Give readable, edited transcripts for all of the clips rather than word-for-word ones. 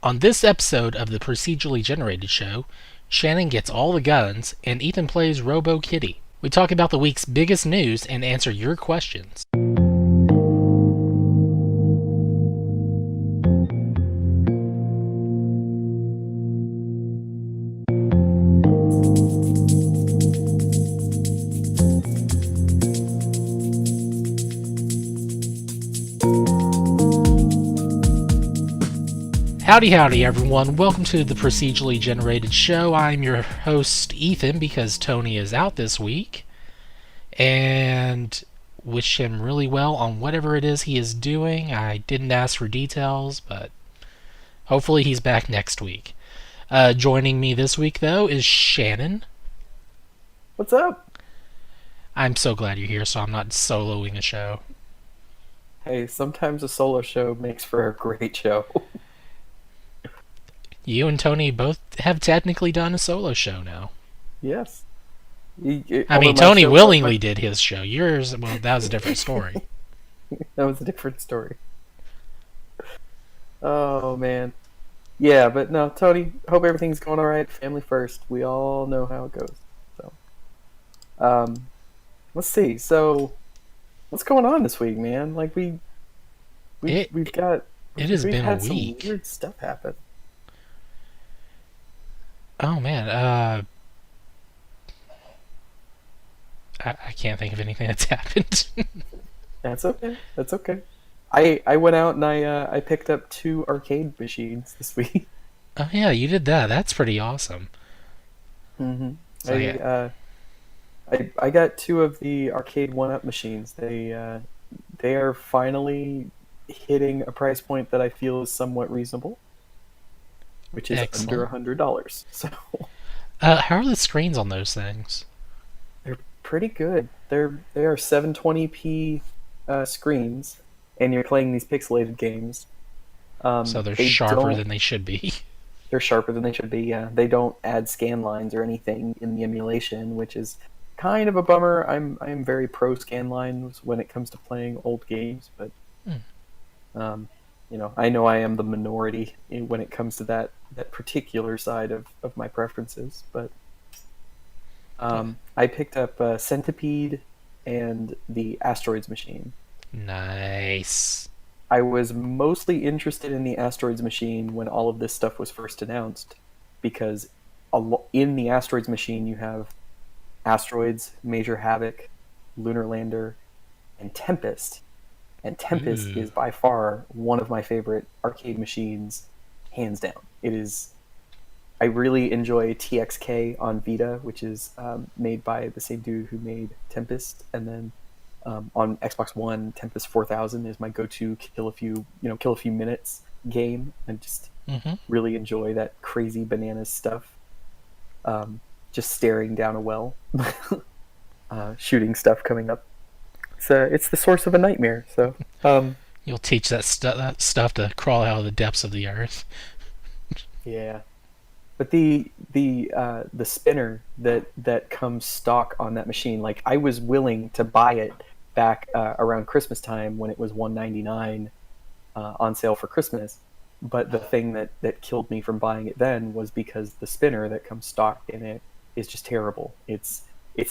On this episode of the Procedurally Generated Show, Shannon gets all the guns and Ethan plays Robo Kitty. We talk about the week's biggest news and answer your questions. Howdy, everyone. Welcome to the Procedurally Generated Show. I'm your host, Ethan, because Tony is out this week. And wish him really well on whatever it is he is doing. I didn't ask for details, but hopefully he's back next week. Joining me this week, though, is Shannon. What's up? I'm so glad you're here, so I'm not soloing a show. Hey, sometimes a solo show makes for a great show. You and Tony both have technically done a solo show now. Yes. I mean, Tony willingly did his show. Yours, well, that was a different story. That was a different story. Oh, man. Yeah, but no, Tony, hope everything's going all right. Family first. We all know how it goes. So, let's see. So, what's going on this week, man? Like we've It has been a had some week. weird stuff happen. Oh man, I can't think of anything that's happened. That's okay. That's okay. I went out and I picked up 2 arcade machines this week. Oh yeah, you did that. That's pretty awesome. Mm-hmm. So yeah, I got 2 of the arcade 1-up machines. They are finally hitting a price point that I feel is somewhat reasonable, which is under excellent. $100. So How are the screens on those things? they're pretty good. They are 720p screens, and you're playing these pixelated games. So they're They sharper don't. than they should be. They're sharper than they should be. Yeah, they don't add scan lines or anything in the emulation, which is kind of a bummer. I'm very pro scan lines when it comes to playing old games, but Hmm. um, I know I am the minority when it comes to that particular side of my preferences. But I picked up Centipede and the Asteroids machine. Nice. I was mostly interested in the Asteroids machine when all of this stuff was first announced, because in the Asteroids machine you have Asteroids, Major Havoc, Lunar Lander, and Tempest. And Tempest Ooh. is by far one of my favorite arcade machines, hands down. It is. I really enjoy TXK on Vita, which is made by the same dude who made Tempest, and then on Xbox One, Tempest 4000 is my go-to kill a few minutes game. I just Mm-hmm. really enjoy that crazy bananas stuff. Just staring down a well, shooting stuff coming up. It's the source of a nightmare. So You'll teach that stuff to crawl out of the depths of the earth. yeah, but the spinner that comes stock on that machine, like I was willing to buy it back around Christmas time when it was $199 on sale for Christmas. But the thing that killed me from buying it then was because the spinner that comes stock in it is just terrible. It's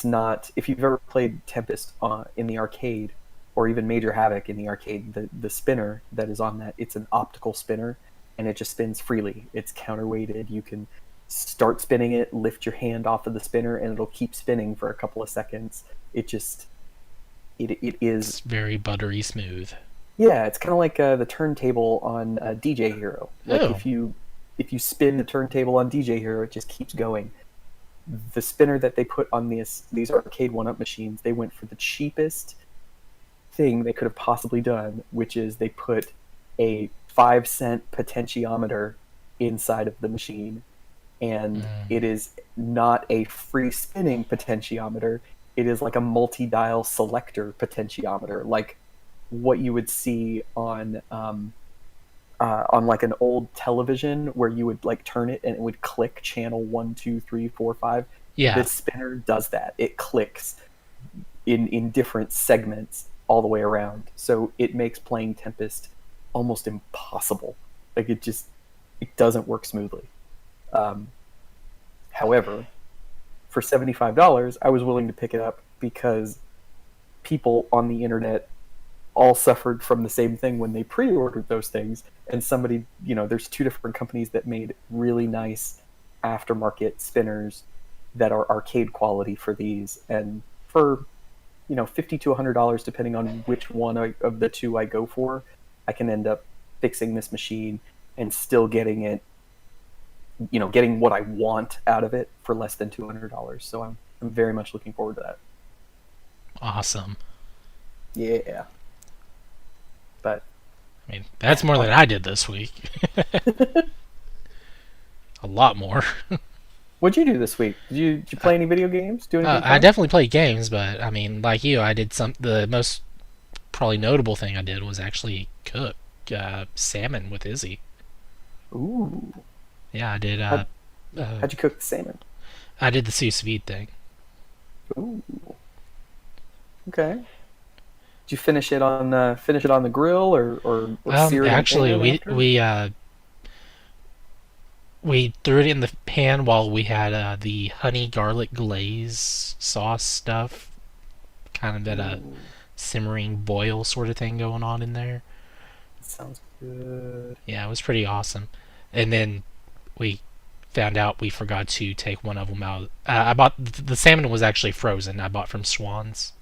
not, if you've ever played Tempest in the arcade, or even Major Havoc in the arcade, the spinner that is on that, it's an optical spinner, and it just spins freely. It's counterweighted. You can start spinning it, lift your hand off of the spinner, and it'll keep spinning for a couple of seconds. It It's is. very buttery smooth. Yeah, it's kind of like the turntable on DJ Hero. Like Oh. if you spin the turntable on DJ Hero, it just keeps going. The spinner that they put on these arcade 1-up machines, they went for the cheapest thing they could have possibly done, which is they put a 5-cent potentiometer inside of the machine, and Mm. it is not a free spinning potentiometer. It is like a multi-dial selector potentiometer, like what you would see on like an old television where you would like turn it and it would click channel 1, 2, 3, 4, 5. Yeah. This spinner does that. It clicks in different segments all the way around. So it makes playing Tempest almost impossible. Like it doesn't work smoothly. Um, However, for $75, I was willing to pick it up because people on the internet all suffered from the same thing when they pre-ordered those things. And somebody, there's two different companies that made really nice aftermarket spinners that are arcade quality for these. And for, $50 to $100, depending on which one of the two I go for, I can end up fixing this machine and still getting it, getting what I want out of it for less than $200. So I'm very much looking forward to that. Awesome. Yeah. But I mean, that's more than I did this week. A lot more. what'd you do this week? Did you play any video games? Do anything I fun? definitely played games, but I mean, like you, I did the most probably notable thing I did was actually cook salmon with Izzy. Ooh. Yeah, I did. How'd you cook the salmon? I did the sous vide thing. Ooh. Okay. Did you finish it on the grill or sear it in Actually, pan we after? we threw it in the pan while we had the honey garlic glaze sauce stuff, kind of at a Ooh, simmering boil sort of thing going on in there. that sounds good. Yeah, it was pretty awesome. And then we found out we forgot to take one of them out. I bought the salmon was actually frozen. I bought from Swan's,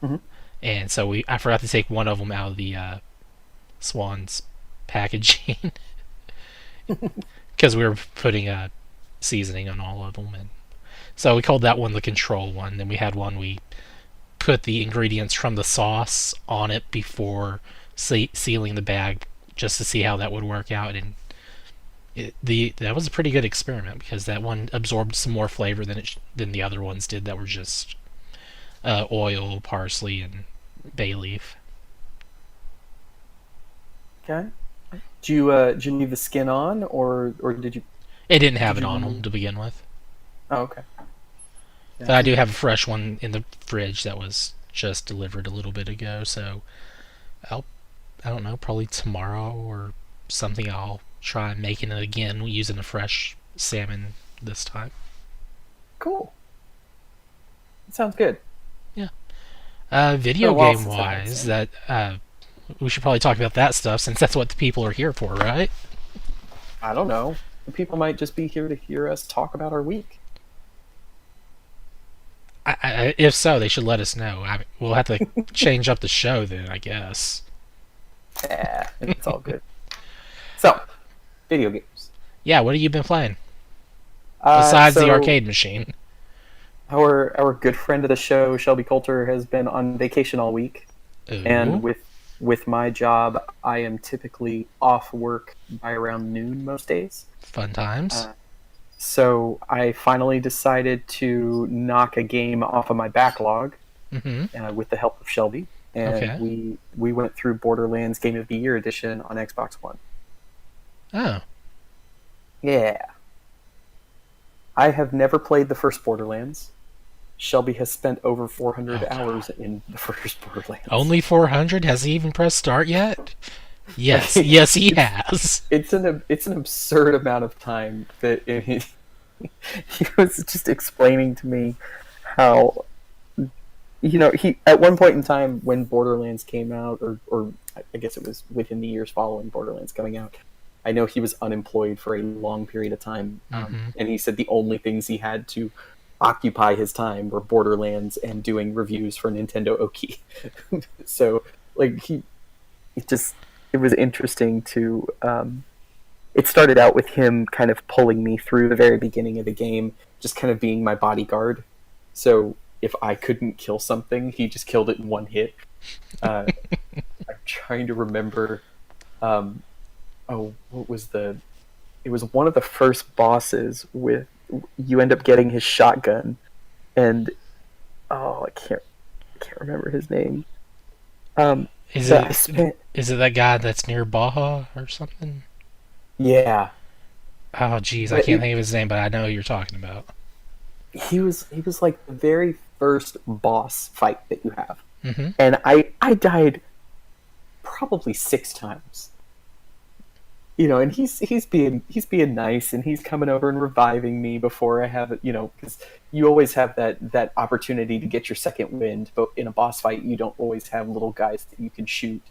Hmm. and so I forgot to take one of them out of the Swan's packaging because we were putting a seasoning on all of them, and so we called that one the control one. Then we had one we put the ingredients from the sauce on it before sealing the bag, just to see how that would work out, and that was a pretty good experiment because that one absorbed some more flavor than the other ones did that were just oil, parsley, and bay leaf. Okay. Did you leave the skin on or It didn't have did it you on them remove? to begin with, Oh, okay. but I Yeah. do have a fresh one in the fridge that was just delivered a little bit ago. So I'll, I don't know, probably tomorrow or something. I'll try making it again using a fresh salmon this time. Cool. That sounds good. Yeah. It's been Video a while game since I've had wise, salmon. that we should probably talk about that stuff since that's what the people are here for, right? I don't know. People might just be here to hear us talk about our week. If so, they should let us know. We'll have to change up the show then, I guess. Yeah, it's all good. So, video games. Yeah, what have you been playing besides the So arcade machine? our good friend of the show, Shelby Coulter, has been on vacation all week, and Ooh, with my job, I am typically off work by around noon most days. fun times. Uh, so I finally decided to knock a game off of my backlog Mm-hmm. with the help of Shelby, and Okay. we went through Borderlands Game of the Year edition on Xbox One. Oh, Yeah, I have never played the first Borderlands. Shelby has spent over 400 oh hours God. in the first Borderlands. Only 400? Has he even pressed start yet? Yes, Like, yes, he has. it's an absurd amount of time that he was just explaining to me how he at one point in time when Borderlands came out, or I guess it was within the years following Borderlands coming out. I know he was unemployed for a long period of time, Mm-hmm. and he said the only things he had to occupy his time were Borderlands and doing reviews for Nintendo Oki. So like it just it was interesting to it started out with him kind of pulling me through the very beginning of the game, just kind of being my bodyguard. So if I couldn't kill something, he just killed it in one hit. I'm trying to remember. Um, what was the? It was one of the first bosses with you end up getting his shotgun, and I can't remember his name. Um, Is but I it spent is it that guy that's near Baja or something? yeah, Oh, geez, I but can't think of his name, but I know who you're talking about. he was like the very first boss fight that you have, Mm-hmm. and I died probably 6 times. and he's being nice, and he's coming over and reviving me before I have it, because you always have that opportunity to get your second wind, but in a boss fight you don't always have little guys that you can shoot,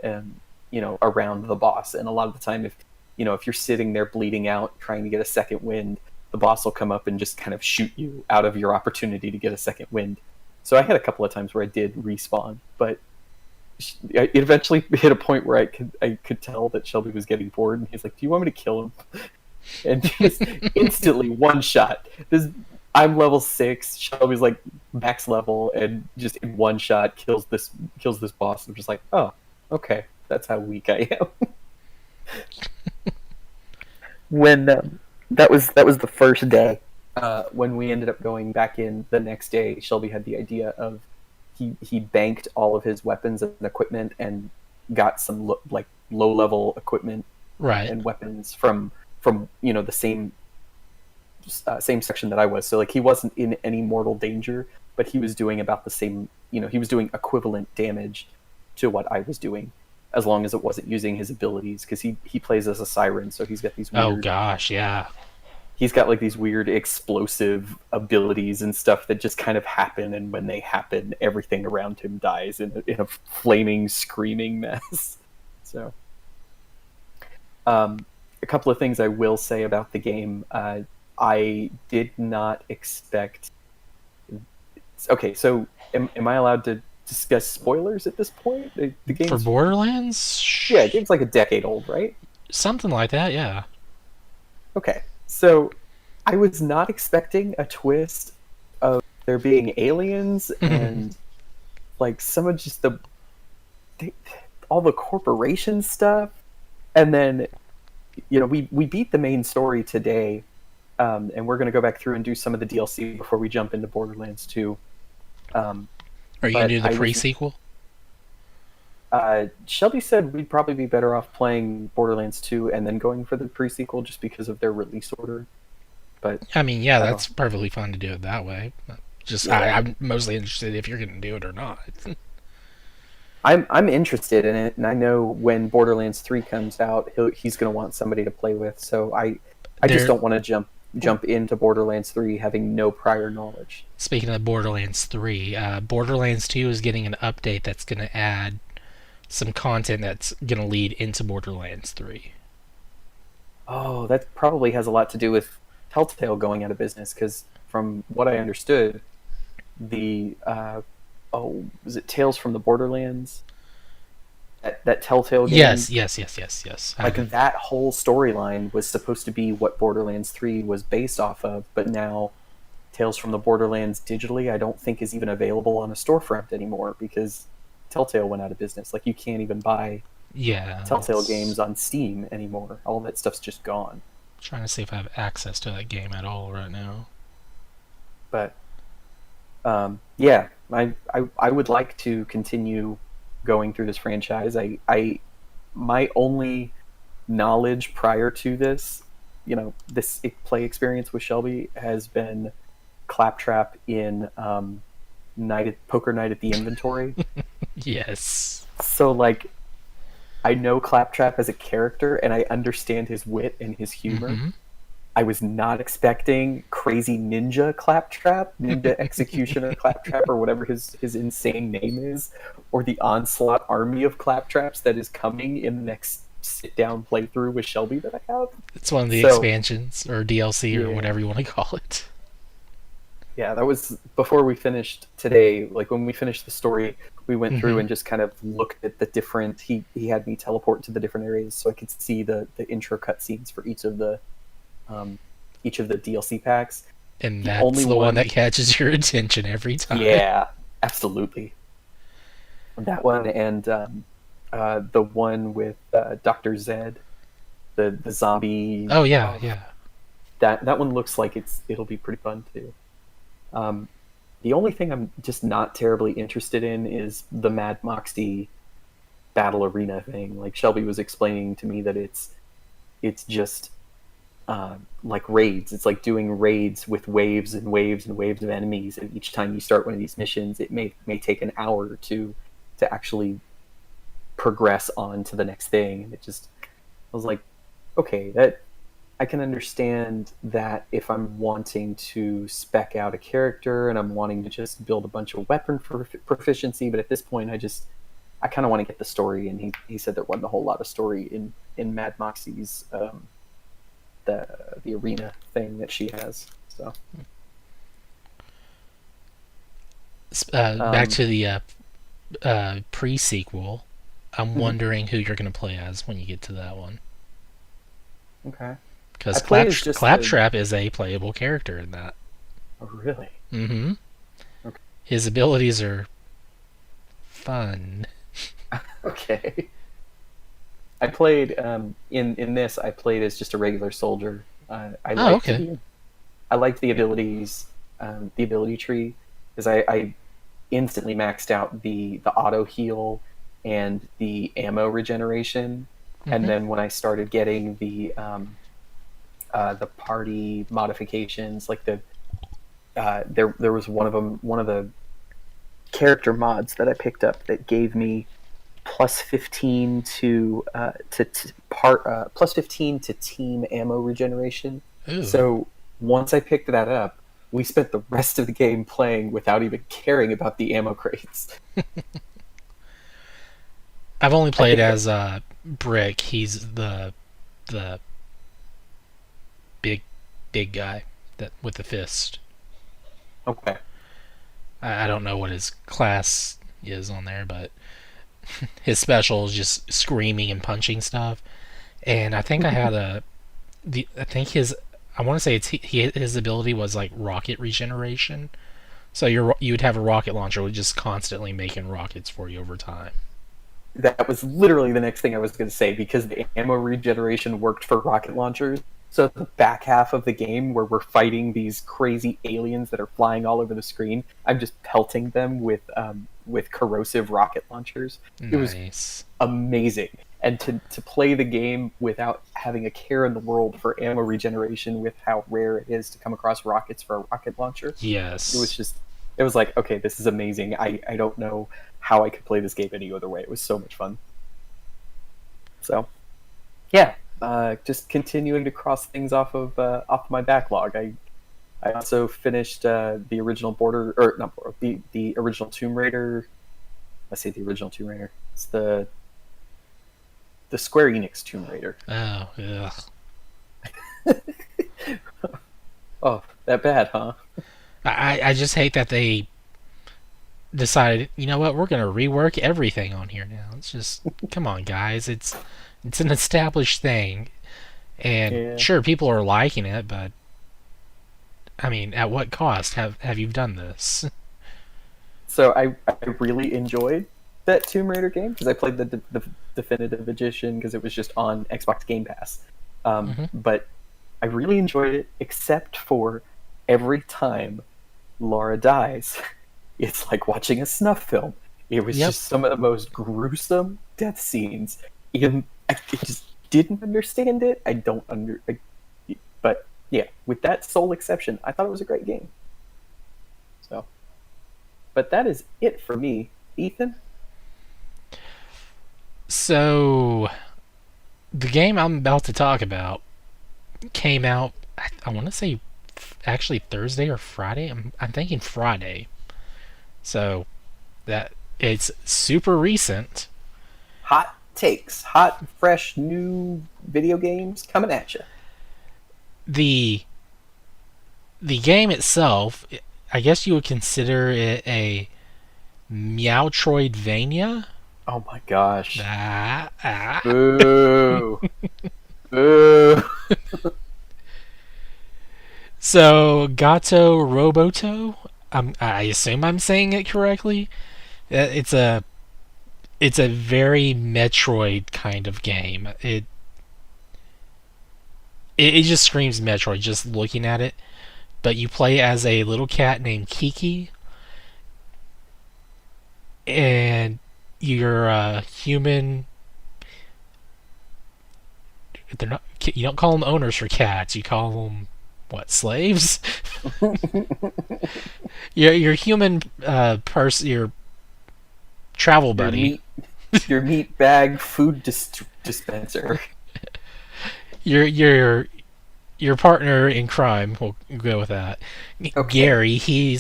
around the boss. And a lot of the time, if you're sitting there bleeding out trying to get a second wind, the boss will come up and just kind of shoot you out of your opportunity to get a second wind. So I had a couple of times where I did respawn, but it eventually hit a point where I could tell that Shelby was getting bored, and he's like, "Do you want me to kill him?" And just instantly one shot. I'm level 6. Shelby's like max level, and just in one shot kills this boss. I'm just like, oh, okay, that's how weak I am. When that was the first day. When we ended up going back in the next day, Shelby had the idea of he banked all of his weapons and equipment and got some low level equipment, Right. and weapons from the same section that I was. So he wasn't in any mortal danger, but he was doing about the same. He was doing equivalent damage to what I was doing, as long as it wasn't using his abilities, because he plays as a siren, so he's got these weird. Oh gosh, yeah. He's got these weird explosive abilities and stuff that just kind of happen, and when they happen, everything around him dies in a flaming, screaming mess. So, a couple of things I will say about the game. I did not expect. Okay, so am I allowed to discuss spoilers at this point? The game's For Borderlands? Yeah, the game's like a decade old, right? Something like that, yeah. Okay, so I was not expecting a twist of there being aliens and some of just all the corporation stuff, and then we beat the main story today, and we're going to go back through and do some of the DLC before we jump into Borderlands 2. Are you going to do the pre-sequel? Shelby said we'd probably be better off playing Borderlands 2 and then going for the pre-sequel, just because of their release order. But I mean, yeah, that's perfectly fine to do it that way. I'm mostly interested if you're going to do it or not. I'm interested in it, and I know when Borderlands 3 comes out, he's going to want somebody to play with. So I just don't want to jump into Borderlands 3 having no prior knowledge. Speaking of Borderlands 3, Borderlands 2 is getting an update that's going to add some content that's going to lead into Borderlands 3. Oh, that probably has a lot to do with Telltale going out of business, because from what I understood, the was it Tales from the Borderlands? That Telltale game? Yes. That whole storyline was supposed to be what Borderlands 3 was based off of, but now Tales from the Borderlands digitally, I don't think is even available on a storefront anymore, because Telltale went out of business. You can't even buy Telltale games on Steam anymore. All that stuff's just gone. Trying to see if I have access to that game at all right now. But yeah, I would like to continue going through this franchise. My only knowledge prior to this, this play experience with Shelby has been Claptrap in Poker Night at the Inventory. Yes. So I know Claptrap as a character, and I understand his wit and his humor. Mm-hmm. I was not expecting crazy ninja Claptrap, ninja executioner Claptrap, or whatever his insane name is, or the onslaught army of Claptraps that is coming in the next sit-down playthrough with Shelby that I have. It's one of the expansions, or DLC, or whatever you want to call it. Yeah, that was before we finished today. When we finished the story, we went through and just kind of looked at the different... He had me teleport to the different areas so I could see the intro cutscenes for each of the DLC packs. And that's the one that catches your attention every time. Yeah, absolutely. That one, and the one with Dr. Zed, the zombie... Oh, yeah. That one looks like it'll be pretty fun, too. The only thing I'm just not terribly interested in is the Mad Moxie battle arena thing. Shelby was explaining to me that it's just raids. It's doing raids with waves and waves and waves of enemies, and each time you start one of these missions, it may take an hour or two to actually progress on to the next thing. And I was like, okay, that I can understand that if I'm wanting to spec out a character and I'm wanting to just build a bunch of weapon proficiency, but at this point, I kind of want to get the story. And he said there wasn't a whole lot of story in Mad Moxie's the arena thing that she has. So Back to the pre-sequel. I'm mhm. wondering who you're going to play as when you get to that one. Okay, I Because played as just the. Claptrap is a playable character in that. Oh, really? Mm-hmm. Okay. His abilities are fun. Okay. I played in this. I played as just a regular soldier. Oh, okay. I liked the abilities, the ability tree, because I instantly maxed out the auto heal and the ammo regeneration, and Mm-hmm. then when I started getting the party modifications, like there was one of them, one of the character mods that I picked up that gave me plus 15 to plus 15 to team ammo regeneration. Ooh. So once I picked that up, we spent the rest of the game playing without even caring about the ammo crates. I've only I played think as Brick. He's the big big guy that with the fist. okay. I don't know what his class is on there, but his special is just screaming and punching stuff. And I think I had I think I want to say his ability was like rocket regeneration. So you would have a rocket launcher with just constantly making rockets for you over time. That was literally the next thing I was going to say because the ammo regeneration worked for rocket launchers. So the back half of the game where we're fighting these crazy aliens that are flying all over the screen, I'm just pelting them with corrosive rocket launchers. It was Nice. amazing. And to play the game without having a care in the world for ammo regeneration with how rare it is to come across rockets for a rocket launcher, it was Yes. just it was like, okay, this is amazing. I don't know how I could play this game any other way. It was so much fun. So yeah, just continuing to cross things off my backlog. I also finished the original Border or not Border, the original Tomb Raider. I say the original Tomb Raider. It's the Square Enix Tomb Raider. Oh, ugh. Oh, that bad, huh? I just hate that they decided, you know what, we're gonna rework everything on here now. It's just, come on, guys. It's an established thing, and Yeah. sure, people are liking it, but I mean, at what cost have you done this? So I really enjoyed that Tomb Raider game because I played the definitive edition because it was just on Xbox Game Pass. Hmm. But I really enjoyed it, except for every time Laura dies, it's like watching a snuff film. It was Yep. just some of the most gruesome death scenes. Even I just didn't understand it. I don't under, I, but yeah, with that sole exception, I thought it was a great game. So, but that is it for me, Ethan. So the game I'm about to talk about came out. I want to say actually Thursday or Friday. I'm thinking Friday. So that it's super recent. Hot takes, hot, fresh, new video games coming at you. The the game itself, I guess you would consider it a Meowtroidvania. Oh my gosh! Ah, ah. Boo! Boo! So Gato Roboto. I assume I'm saying it correctly. It's a very Metroid kind of game. It just screams Metroid just looking at it. But you play as a little cat named Kiki, and you're a human. They're not. You don't call them owners for cats. You call them what, slaves? Your human person, your travel your buddy. meat, your meat bag food dispenser. your partner in crime. We'll go with that. Okay. Gary, he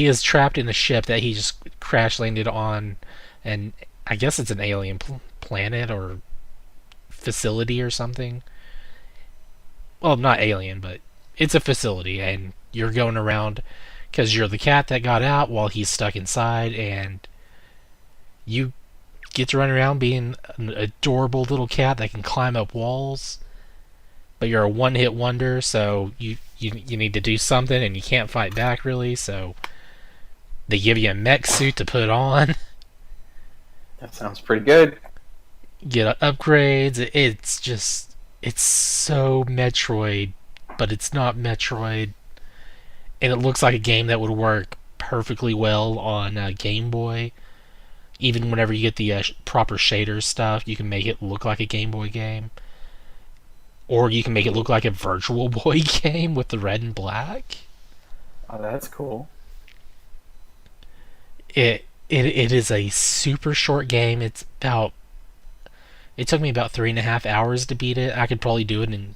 is trapped in a ship that he just crash landed on, and I guess it's an alien planet or facility or something. Well, not alien, but it's a facility, and you're going around because you're the cat that got out while he's stuck inside, and you get to run around being an adorable little cat that can climb up walls. But you're a one-hit wonder, so you need to do something, and you can't fight back really. So they give you a mech suit to put on, That sounds pretty good. get upgrades. It's so Metroid, but it's not Metroid, and it looks like a game that would work perfectly well on Game Boy. Even whenever you get the proper shader stuff, you can make it look like a Game Boy game, or you can make it look like a Virtual Boy game with the red and black. Oh, that's cool. It is a super short game. It took me about 3.5 hours to beat it. I could probably do it in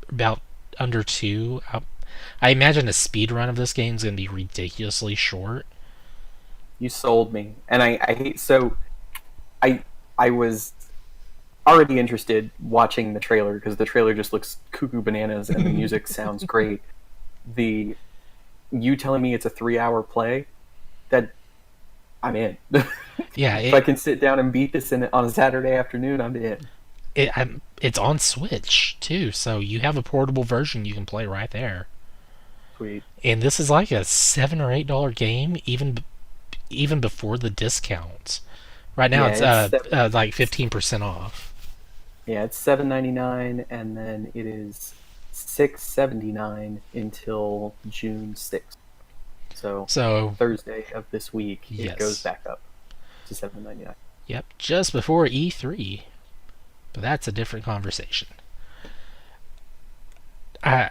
about under two. I imagine a speed run of this game is going to be ridiculously short. You sold me, and I hate so. I was already interested watching the trailer because the trailer just looks cuckoo bananas and the music sounds great. The You telling me it's a 3-hour play, that I'm in. Yeah, If I can sit down and beat this on a Saturday afternoon, I'm in. it's on Switch too, so you have a portable version you can play right there. Sweet. And this is like a $7 or $8 game, even before the discounts. Right now, Yeah, it's like 15% off. Yeah, it's $7.99, and then it is $6.79 until June 6th. So So, Thursday of this week, it goes yes, back up to $7.99. yep, just before E3, but that's a different conversation. I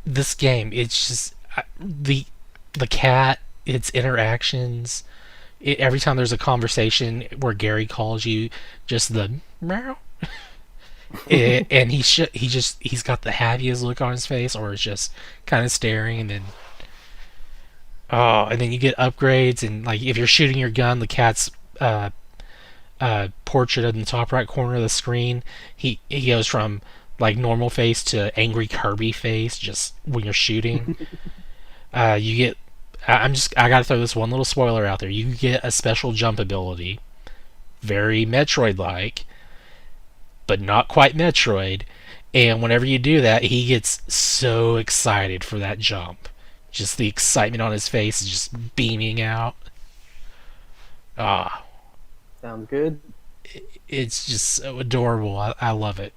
This game, it's just the cat, its interactions. Every time there's a conversation where Gary calls you, just the meow, and he's got the happiest look on his face, or it's just kind of staring, and then and then you get upgrades, and like if you're shooting your gun, the cat's portrait in the top right corner of the screen, he goes from like normal face to angry Kirby face just when you're shooting. You get I gotta throw this one little spoiler out there. You get a special jump ability, very Metroid like, but not quite Metroid. And whenever you do that, he gets so excited for that jump. Just the excitement on his face is just beaming out. Ah, Sounds good. it's just so adorable. I love it.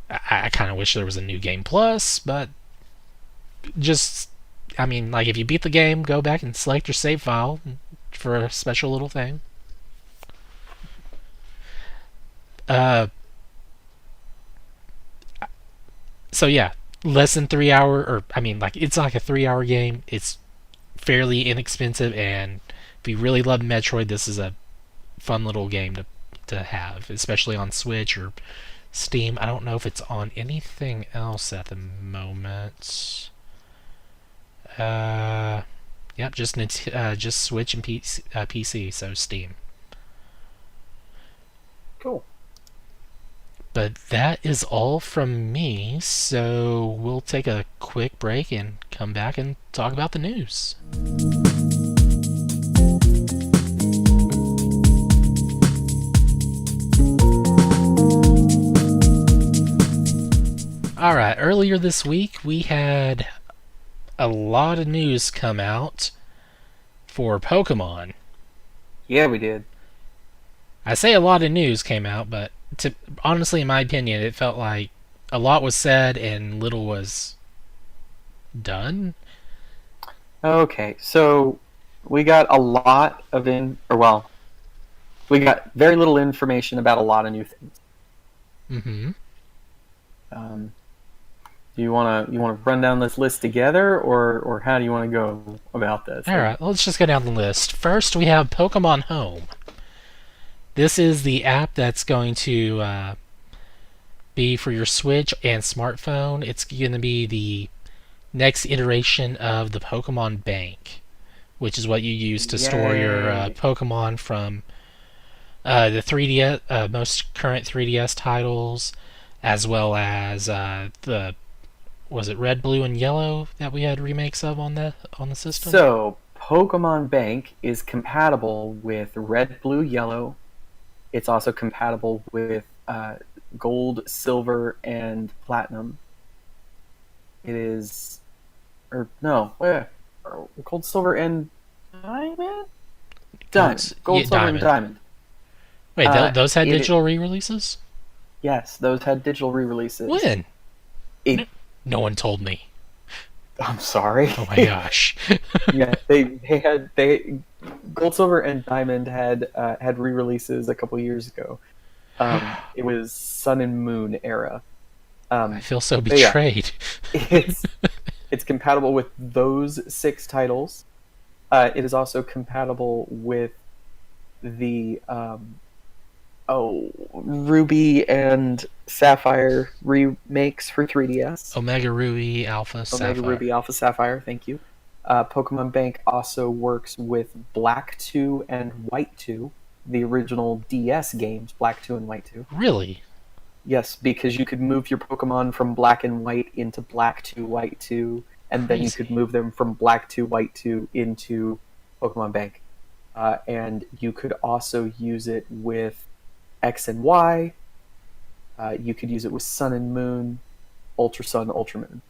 I kind of wish there was a new game plus, but just, I mean, like if you beat the game, go back and select your save file for a special little thing. Uh, so yeah, less than 3 hour, or I mean, like it's like a 3 hour game. It's fairly inexpensive, and if you really love Metroid, this is a fun little game to have, especially on Switch or Steam. I don't know if it's on anything else at the moment. Yep, just Switch and PC, so Steam. Cool. But that is all from me, so we'll take a quick break and come back and talk about the news. Alright, earlier this week we had a lot of news come out for Pokemon. Yeah, we did. I say a lot of news came out, but honestly, in my opinion, it felt like a lot was said and little was done. Okay, so we got a lot of we got very little information about a lot of new things. Mm-hmm. Do you wanna run down this list together, or how do you want to go about this? Alright, let's just go down the list. First, we have Pokemon Home. This is the app that's going to be for your Switch and smartphone. It's going to be the next iteration of the Pokemon Bank, which is what you use to store your Yay. Pokemon from the 3DS, most current 3DS titles, as well as the was it Red, Blue, and Yellow that we had remakes of on the system? So, Pokemon Bank is compatible with Red, Blue, Yellow. It's also compatible with Gold, Silver, and Platinum. It is, or no, where? Gold, Silver, and Diamond? Diamond. Yeah, Gold, Silver, and Diamond. Diamond. Wait, those had It digital re-releases? Yes, those had digital re-releases. When? It, No one told me. I'm sorry. Oh my gosh. Yeah, they Gold, Silver, and Diamond had re-releases a couple years ago. It was Sun and Moon era. I feel so Yeah, betrayed. it's it's compatible with those 6 titles. It is also compatible with the Ruby and Sapphire remakes for 3DS. Omega Ruby, Alpha, Omega Sapphire. Ruby Alpha Sapphire, thank you. Pokemon Bank also works with Black 2 and White 2, the original DS games, Black 2 and White 2. Really? Yes, because you could move your Pokemon from Black and White into Black 2, White 2, and then you could Crazy. move them from Black 2, White 2 into Pokemon Bank. And you could also use it with X and Y. You could use it with Sun and Moon, Ultra Sun, Ultra Moon.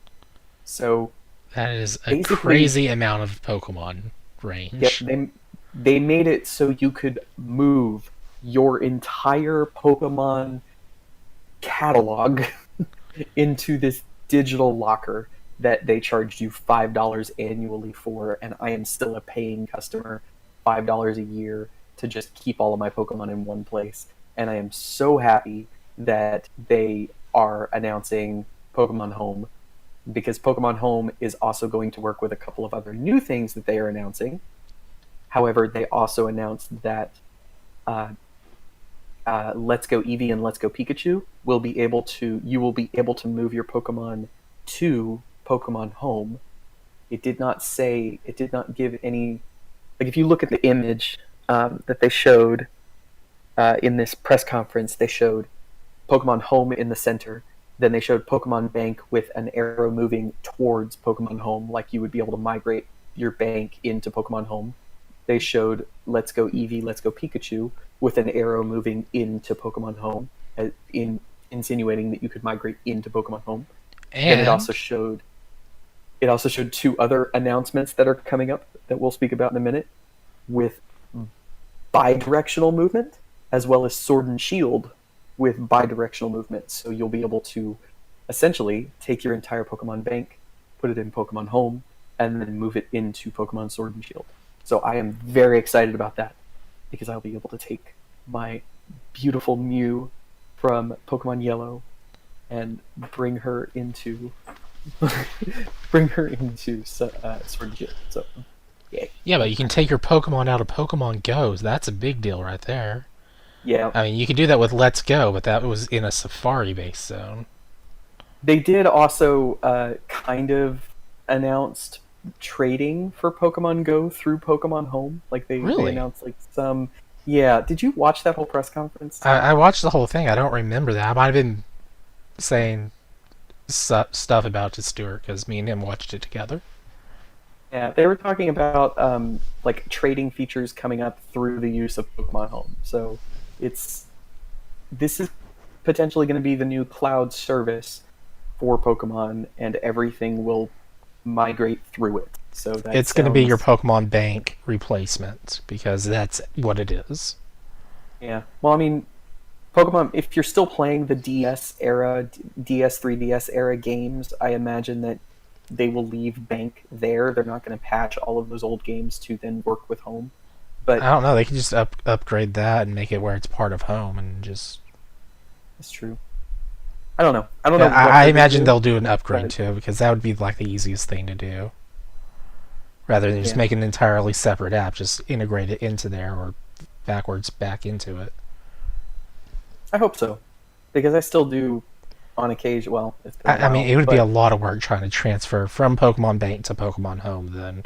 So That is a basically, crazy amount of Pokemon yep, range. they made it so you could move your entire Pokemon catalog into this digital locker that they charged you $5 annually for, and I am still a paying customer, $5 a year to just keep all of my Pokemon in one place. And I am so happy that they are announcing Pokemon Home, because Pokemon Home is also going to work with a couple of other new things that they are announcing. However, they also announced that Let's Go Eevee and Let's Go Pikachu you will be able to move your Pokemon to Pokemon Home. It did not give any, like, if you look at the image that they showed in this press conference, they showed Pokemon Home in the center. Then they showed Pokemon Bank with an arrow moving towards Pokemon Home, like you would be able to migrate your bank into Pokemon Home. They showed Let's Go Eevee, Let's Go Pikachu with an arrow moving into Pokemon Home, insinuating that you could migrate into Pokemon Home. Then And it also showed 2 other announcements that are coming up that we'll speak about in a minute, with bi-directional movement, as well as Sword and Shield with bi-directional movement. So you'll be able to essentially take your entire Pokemon bank, put it in Pokemon Home, and then move it into Pokemon Sword and Shield. So I am very excited about that, because I'll be able to take my beautiful Mew from Pokemon Yellow and bring her into Sword and Shield. So, yay. yeah, but you can take your Pokemon out of Pokemon Go. So that's a big deal right there. Yeah, I mean, you could do that with Let's Go, but that was in a Safari-based zone. they did also kind of announced trading for Pokemon Go through Pokemon Home. Like they Really? announced like some. Yeah, did you watch that whole press conference? I watched the whole thing. I don't remember that. I might have been saying stuff about it to Stuart because me and him watched it together. Yeah, they were talking about like trading features coming up through the use of Pokemon Home. So it's this is potentially going to be the new cloud service for Pokemon, and everything will migrate through it. So that It's going to be your sounds, Pokemon Bank replacement because that's what it is. yeah. Well, I mean, Pokemon. If you're still playing the DS era, DS 3DS era games, I imagine that they will leave Bank there. They're not going to patch all of those old games to then work with Home. But I don't know. They can just upgrade that and make it where it's part of Home and just. it's true. I don't know. I don't Yeah, know what I they're gonna imagine do, they'll do an upgrade but too because that would be like the easiest thing to do. Rather than just yeah, make an entirely separate app, just integrate it into there or backwards back into it. I hope so, because I still do on occasion. Well, it's been a I mean, while, it would be a but lot of work trying to transfer from Pokemon Bank to Pokemon Home then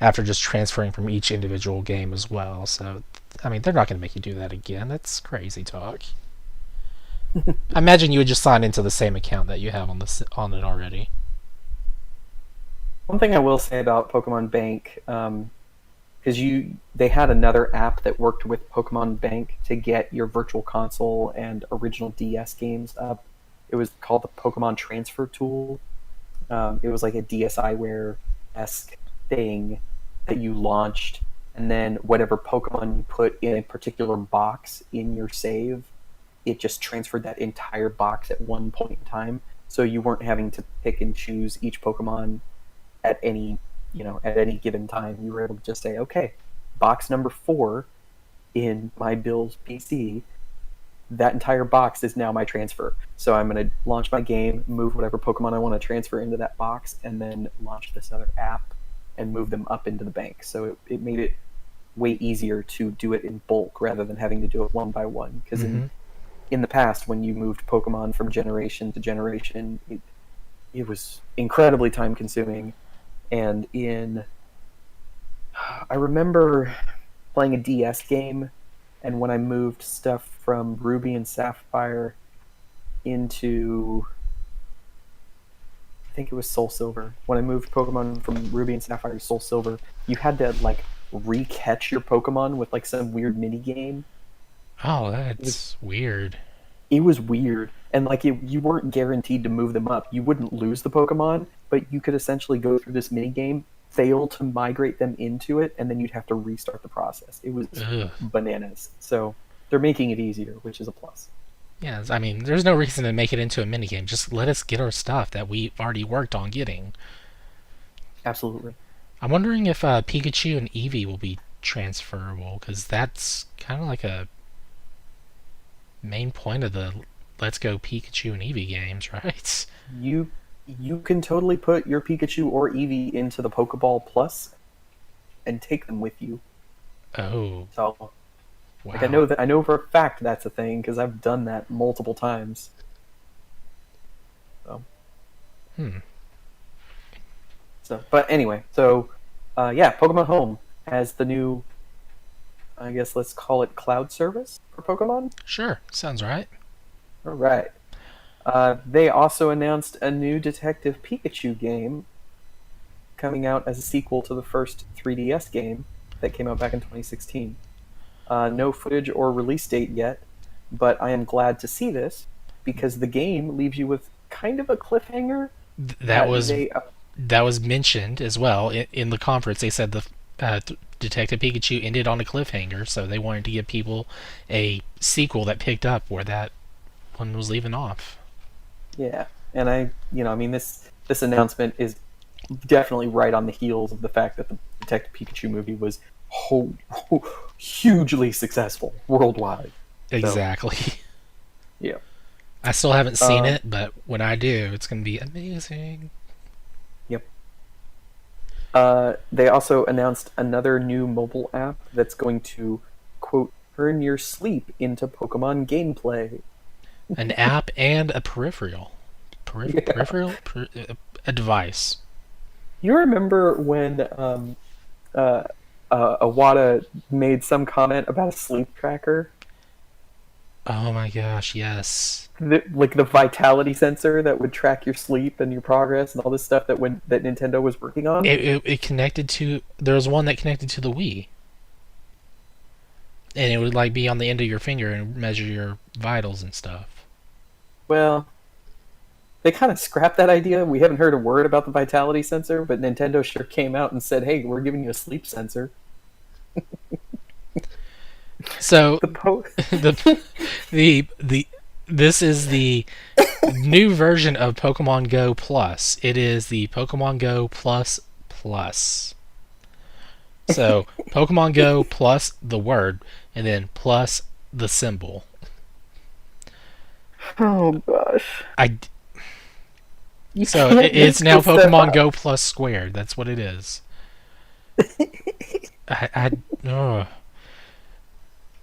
after just transferring from each individual game as well. So, I mean, they're not going to make you do that again. That's crazy talk. I imagine you would just sign into the same account that you have on it already. one thing I will say about Pokemon Bank, because they had another app that worked with Pokemon Bank to get your Virtual Console and original DS games up. It was called the Pokemon Transfer Tool. It was like a DSiWare-esque thing that you launched, and then whatever Pokemon you put in a particular box in your save, it just transferred that entire box at one point in time. So you weren't having to pick and choose each Pokemon at any given time. You were able to just say, okay, box number 4 in my Bill's PC, that entire box is now my transfer. So I'm going to launch my game, move whatever Pokemon I want to transfer into that box, and then launch this other app and move them up into the bank. So it made it way easier to do it in bulk rather than having to do it one by one. Because in the past, when you moved Pokemon from generation to generation, it was incredibly time consuming. And I remember playing a DS game, and when I moved stuff from Ruby and Sapphire into, I think it was Soul Silver. When I moved Pokemon from Ruby and Sapphire to Soul Silver, you had to like re-catch your Pokemon with like some weird mini game. Oh, that's weird. It was weird, and like you weren't guaranteed to move them up. You wouldn't lose the Pokemon, but you could essentially go through this mini game, fail to migrate them into it, and then you'd have to restart the process. It was bananas. So they're making it easier, which is a plus. Yeah, I mean, there's no reason to make it into a minigame. Just let us get our stuff that we've already worked on getting. Absolutely. I'm wondering if Pikachu and Eevee will be transferable, because that's kind of like a main point of the Let's Go Pikachu and Eevee games, right? You can totally put your Pikachu or Eevee into the Pokeball Plus and take them with you. Oh, So wow. like I know for a fact that's a thing because I've done that multiple times. So. But anyway, yeah, Pokemon Home has the new, I guess let's call it cloud service for Pokemon. Sure, sounds right. All right. They also announced a new Detective Pikachu game coming out as a sequel to the first 3DS game that came out back in 2016. No footage or release date yet, but I am glad to see this because the game leaves you with kind of a cliffhanger. That was mentioned as well in the conference. They said the Detective Pikachu ended on a cliffhanger, so they wanted to give people a sequel that picked up where that one was leaving off. Yeah, and I mean, this announcement is definitely right on the heels of the fact that the Detective Pikachu movie was hugely successful worldwide. Exactly. So, yeah. I still haven't seen it, but when I do, it's going to be amazing. Yep. They also announced another new mobile app that's going to, quote, turn your sleep into Pokemon gameplay. An app and a peripheral. Peripheral? A device. You remember when Iwata made some comment about a sleep tracker? Oh my gosh, yes. Like the vitality sensor that would track your sleep and your progress and all this stuff that Nintendo was working on. It connected to. There was one that connected to the Wii, and it would like be on the end of your finger and measure your vitals and stuff. Well, they kind of scrapped that idea. We haven't heard a word about the vitality sensor, but Nintendo sure came out and said, "Hey, we're giving you a sleep sensor." So this is the new version of Pokemon Go Plus. It is the Pokemon Go Plus Plus. So Pokemon Go plus the word, and then plus the symbol. Oh gosh. It's now Pokemon Go Plus squared. That's what it is.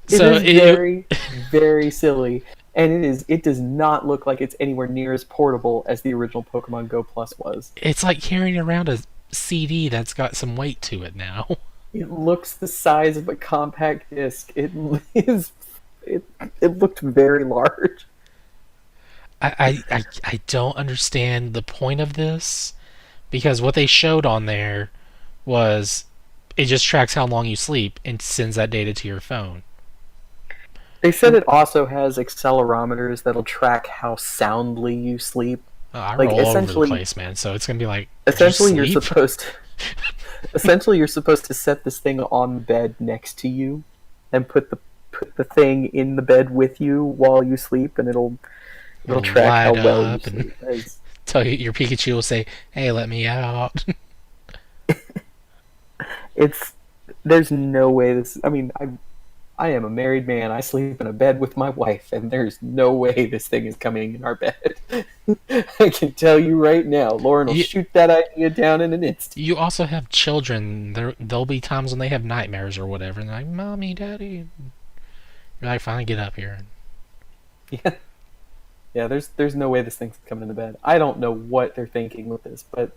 It is very, very silly. and it does not look like it's anywhere near as portable as the original Pokemon Go Plus was. It's like carrying around a CD that's got some weight to it now. It looks the size of a compact disc. Is it it looked very large. I don't understand the point of this because what they showed on there was it just tracks how long you sleep and sends that data to your phone. They said it also has accelerometers that'll track how soundly you sleep. I Like roll all over the essentially, place, man. So it's gonna be like, essentially did you're you sleep? supposed to, essentially you're supposed to set this thing on the bed next to you and put the thing in the bed with you while you sleep, and it'll track how Light well you up and sleep. As, tell you your Pikachu will say, "Hey, let me out." it's there's no way this. I mean, I am a married man. I sleep in a bed with my wife, and there's no way this thing is coming in our bed. I can tell you right now, Lauren will you, shoot that idea down in an instant. you also have children. There'll be times when they have nightmares or whatever, and they're like, "Mommy, Daddy," you're like, "Finally, get up here." Yeah, yeah. There's no way this thing's coming in the bed. I don't know what they're thinking with this, but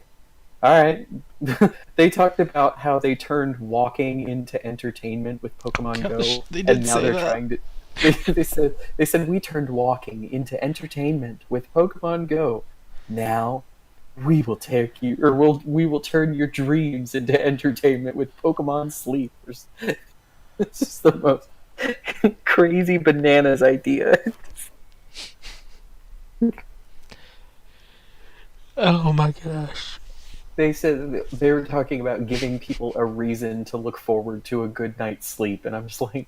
all right. They talked about how they turned walking into entertainment with Pokemon Gosh, Go, they and did now say they're that. trying to. They said we turned walking into entertainment with Pokemon Go. Now we will take you, or we will turn your dreams into entertainment with Pokemon Sleep. It's just the most crazy bananas idea. Oh my gosh. They said they were talking about giving people a reason to look forward to a good night's sleep, and I'm just like,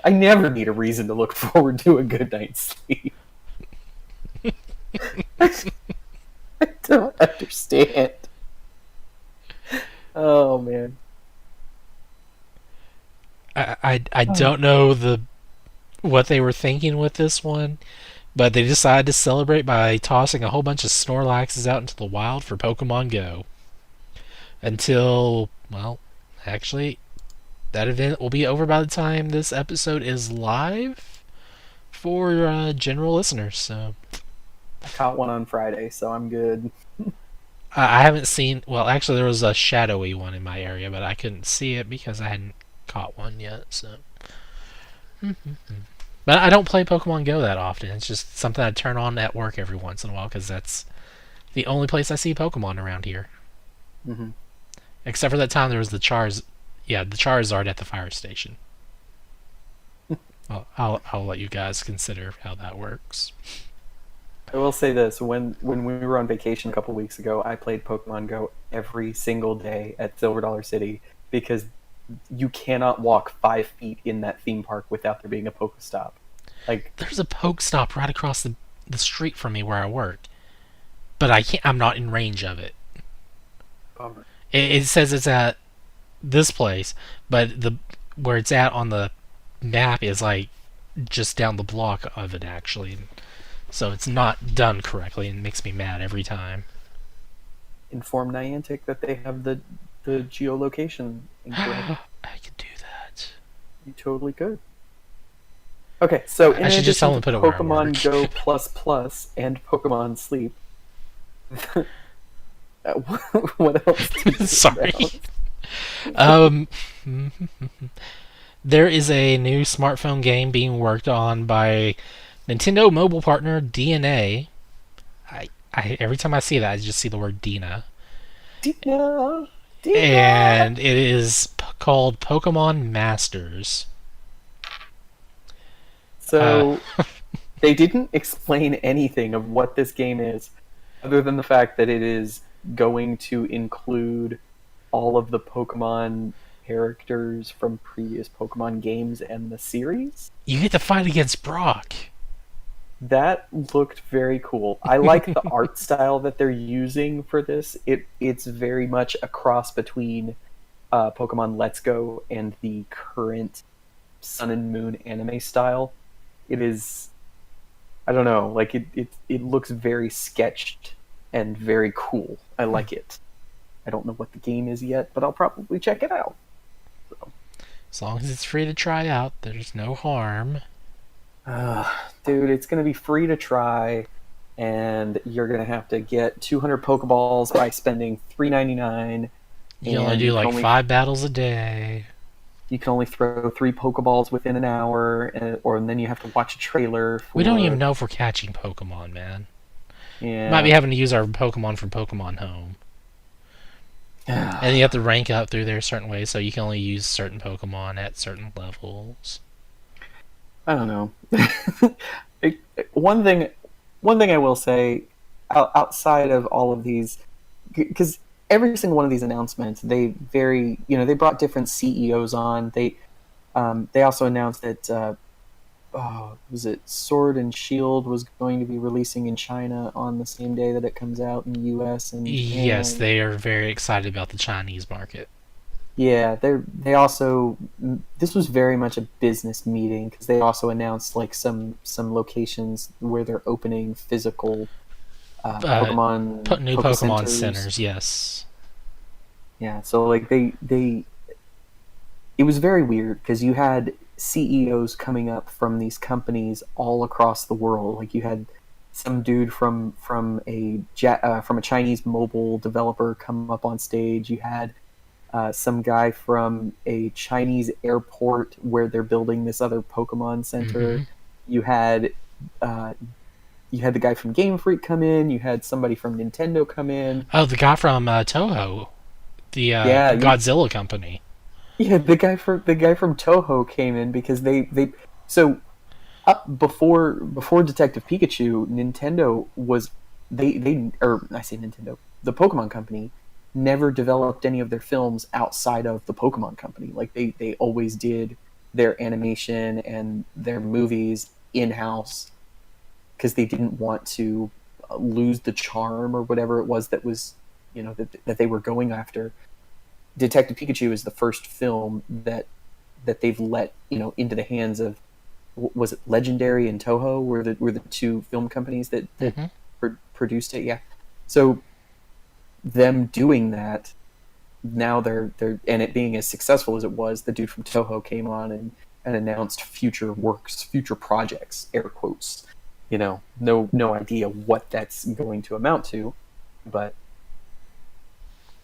I never need a reason to look forward to a good night's sleep. I don't understand. Oh man. I don't know what they were thinking with this one, but they decided to celebrate by tossing a whole bunch of Snorlaxes out into the wild for Pokemon Go. Until, well, actually, that event will be over by the time this episode is live for general listeners. So I caught one on Friday, so I'm good. I haven't seen. Well, actually, there was a shadowy one in my area, but I couldn't see it because I hadn't caught one yet. So, but I don't play Pokemon Go that often. It's just something I turn on at work every once in a while because that's the only place I see Pokemon around here. Mm-hmm. Except for that time there was the Charizard at the fire station. Well, I'll let you guys consider how that works. I will say this: when we were on vacation a couple weeks ago, I played Pokemon Go every single day at Silver Dollar City because you cannot walk 5 feet in that theme park without there being a Pokestop. Like, There's a Pokestop right across the street from me where I work, but I can't. I'm not in range of it. bummer. It says it's at this place, but the where it's at on the map is like just down the block of it actually. So it's not done correctly and makes me mad every time. Inform Niantic that they have the geolocation incorrect. I could do that. You totally could. Okay, so in I should just tell addition them to to put it where I work. Pokemon Go Plus Plus and Pokemon Sleep, what else? Did you Sorry. announce? There is a new smartphone game being worked on by Nintendo mobile partner DNA. Every time I see that, I just see the word Dina. Dina, Dina. And it is called Pokemon Masters. So they didn't explain anything of what this game is, other than the fact that it is going to include all of the Pokemon characters from previous Pokemon games and the series. You get to fight against Brock. That looked very cool. I like the art style that they're using for this. It's very much a cross between Pokemon Let's Go and the current Sun and Moon anime style. It is, I don't know, like it looks very sketched and very cool. I like it. I don't know what the game is yet, but I'll probably check it out. So. As long as it's free to try out, there's no harm. Dude, it's gonna be free to try, and you're gonna have to get 200 Pokeballs by spending $3.99, You can only and do like 5 battles a day. you can only throw 3 Pokeballs within an hour, and then you have to watch a trailer We don't even for. know if we're catching Pokemon, man. Might be Yeah. having to use our Pokemon from Pokemon Home. And you have to rank up through there a certain way, so you can only use certain Pokemon at certain levels. I don't know. It- one thing, one thing I will say, outside of all of these, because every single one of these announcements, they brought different CEOs on. They also announced that was it Sword and Shield was going to be releasing in China on the same day that it comes out in the U.S. and Yes, Japan. they are very excited about the Chinese market. Yeah, they also, this was very much a business meeting because they also announced like some locations where they're opening physical Uh, Pokemon New Poke Pokemon Centers. centers, yes. Yeah, so like they it was very weird because you had CEOs coming up from these companies all across the world. Like you had some dude from a Chinese mobile developer come up on stage. You had some guy from a Chinese airport where they're building this other Pokemon Hmm. center. You had uh, you had the guy from Game Freak come in. You had somebody from Nintendo come in. Oh, the guy from Toho, the Yeah, Godzilla company. yeah, the guy from Toho came in because they so up before Detective Pikachu, Nintendo was they or I say Nintendo, the Pokemon Company never developed any of their films outside of the Pokemon Company. Like they always did their animation and their movies in house because they didn't want to lose the charm or whatever it was that was that they were going after. Detective Pikachu is the first film that they've let into the hands of, was it Legendary and Toho were the two film companies that Hmm. produced it. Yeah, so them doing that now they're and it being as successful as it was, the dude from Toho came on and announced future works, future projects, air quotes. No idea what that's going to amount to, but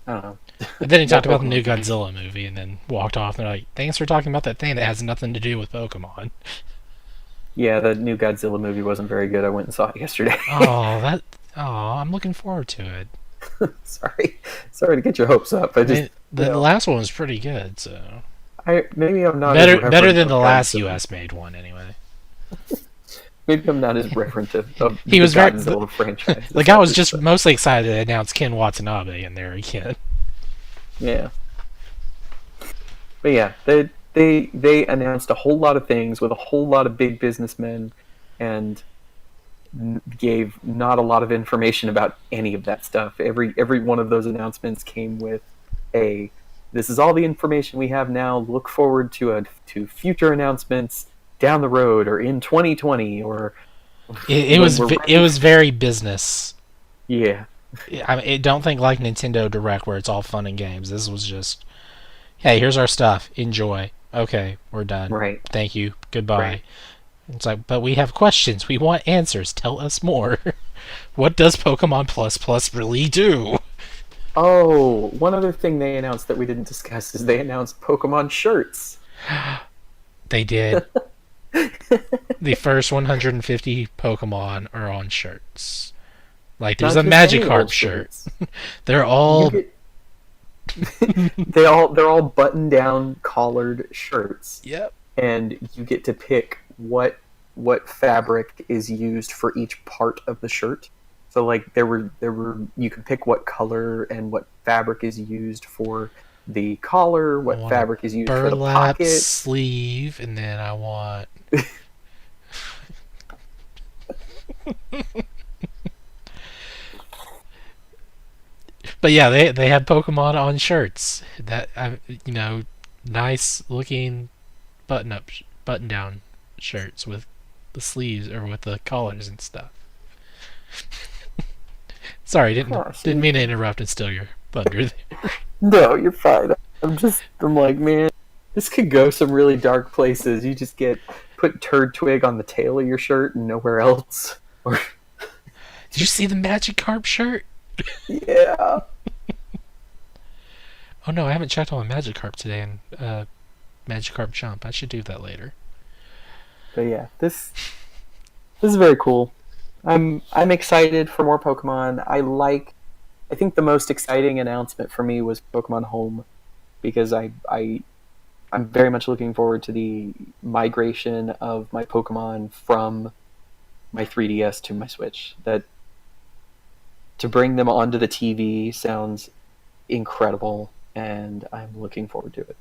I don't know. And then he More talked about the new Pokemon for me. Godzilla movie, and then walked off. And they're like, "Thanks for talking about that thing that has nothing to do with Pokemon." Yeah, the new Godzilla movie wasn't very good. I went and saw it yesterday. Oh, that. Oh, I'm looking forward to it. sorry, sorry to get your hopes up. I I just, mean, the last one was pretty good, so maybe I'm not as better reverent than the of last Godzilla. U.S. made one, anyway. Maybe I'm not as reverent of He the was very. Godzilla franchise The as guy was others, just but mostly excited to announce Ken Watanabe in there again. yeah. But yeah, they announced a whole lot of things with a whole lot of big businessmen, and gave not a lot of information about any of that stuff. Every one of those announcements came with a, this is all the information we have now. Look forward to future announcements down the road or in 2020 or when we're It ready. was very business. Yeah, Don't think like Nintendo Direct where it's all fun and games. This was just, hey, here's our stuff. Enjoy. Okay, we're done. right, Thank you. Goodbye. right. It's like, but we have questions. We want answers. Tell us more. What does Pokemon Plus Plus really do? Oh, one other thing they announced that we didn't discuss is they announced Pokemon shirts. They did. The first 150 Pokemon are on shirts. Like, there's Not a just any Magikarp old shirt. shirts. They're You all. get they're all button down collared shirts, Yep. and you get to pick what fabric is used for each part of the shirt. So like there were you can pick what color and what fabric is used for the collar, I what want a fabric is used for the burlap pocket. sleeve, and then I want. But yeah, they have Pokemon on shirts. That nice looking button down shirts with the sleeves or with the collars and stuff. Sorry, Gosh, didn't mean to interrupt and steal your thunder there. no, you're fine. I'm like, man, this could go some really dark places. You just get put turd twig on the tail of your shirt and nowhere else. Or Did you see the Magikarp shirt? yeah. Oh no, I haven't checked on my Magikarp today, and Magikarp jump. I should do that later. But yeah, this is very cool. I'm excited for more Pokemon. I think the most exciting announcement for me was Pokemon Home, because I'm very much looking forward to the migration of my Pokemon from my 3DS to my Switch. That to bring them onto the TV sounds incredible, and I'm looking forward to it.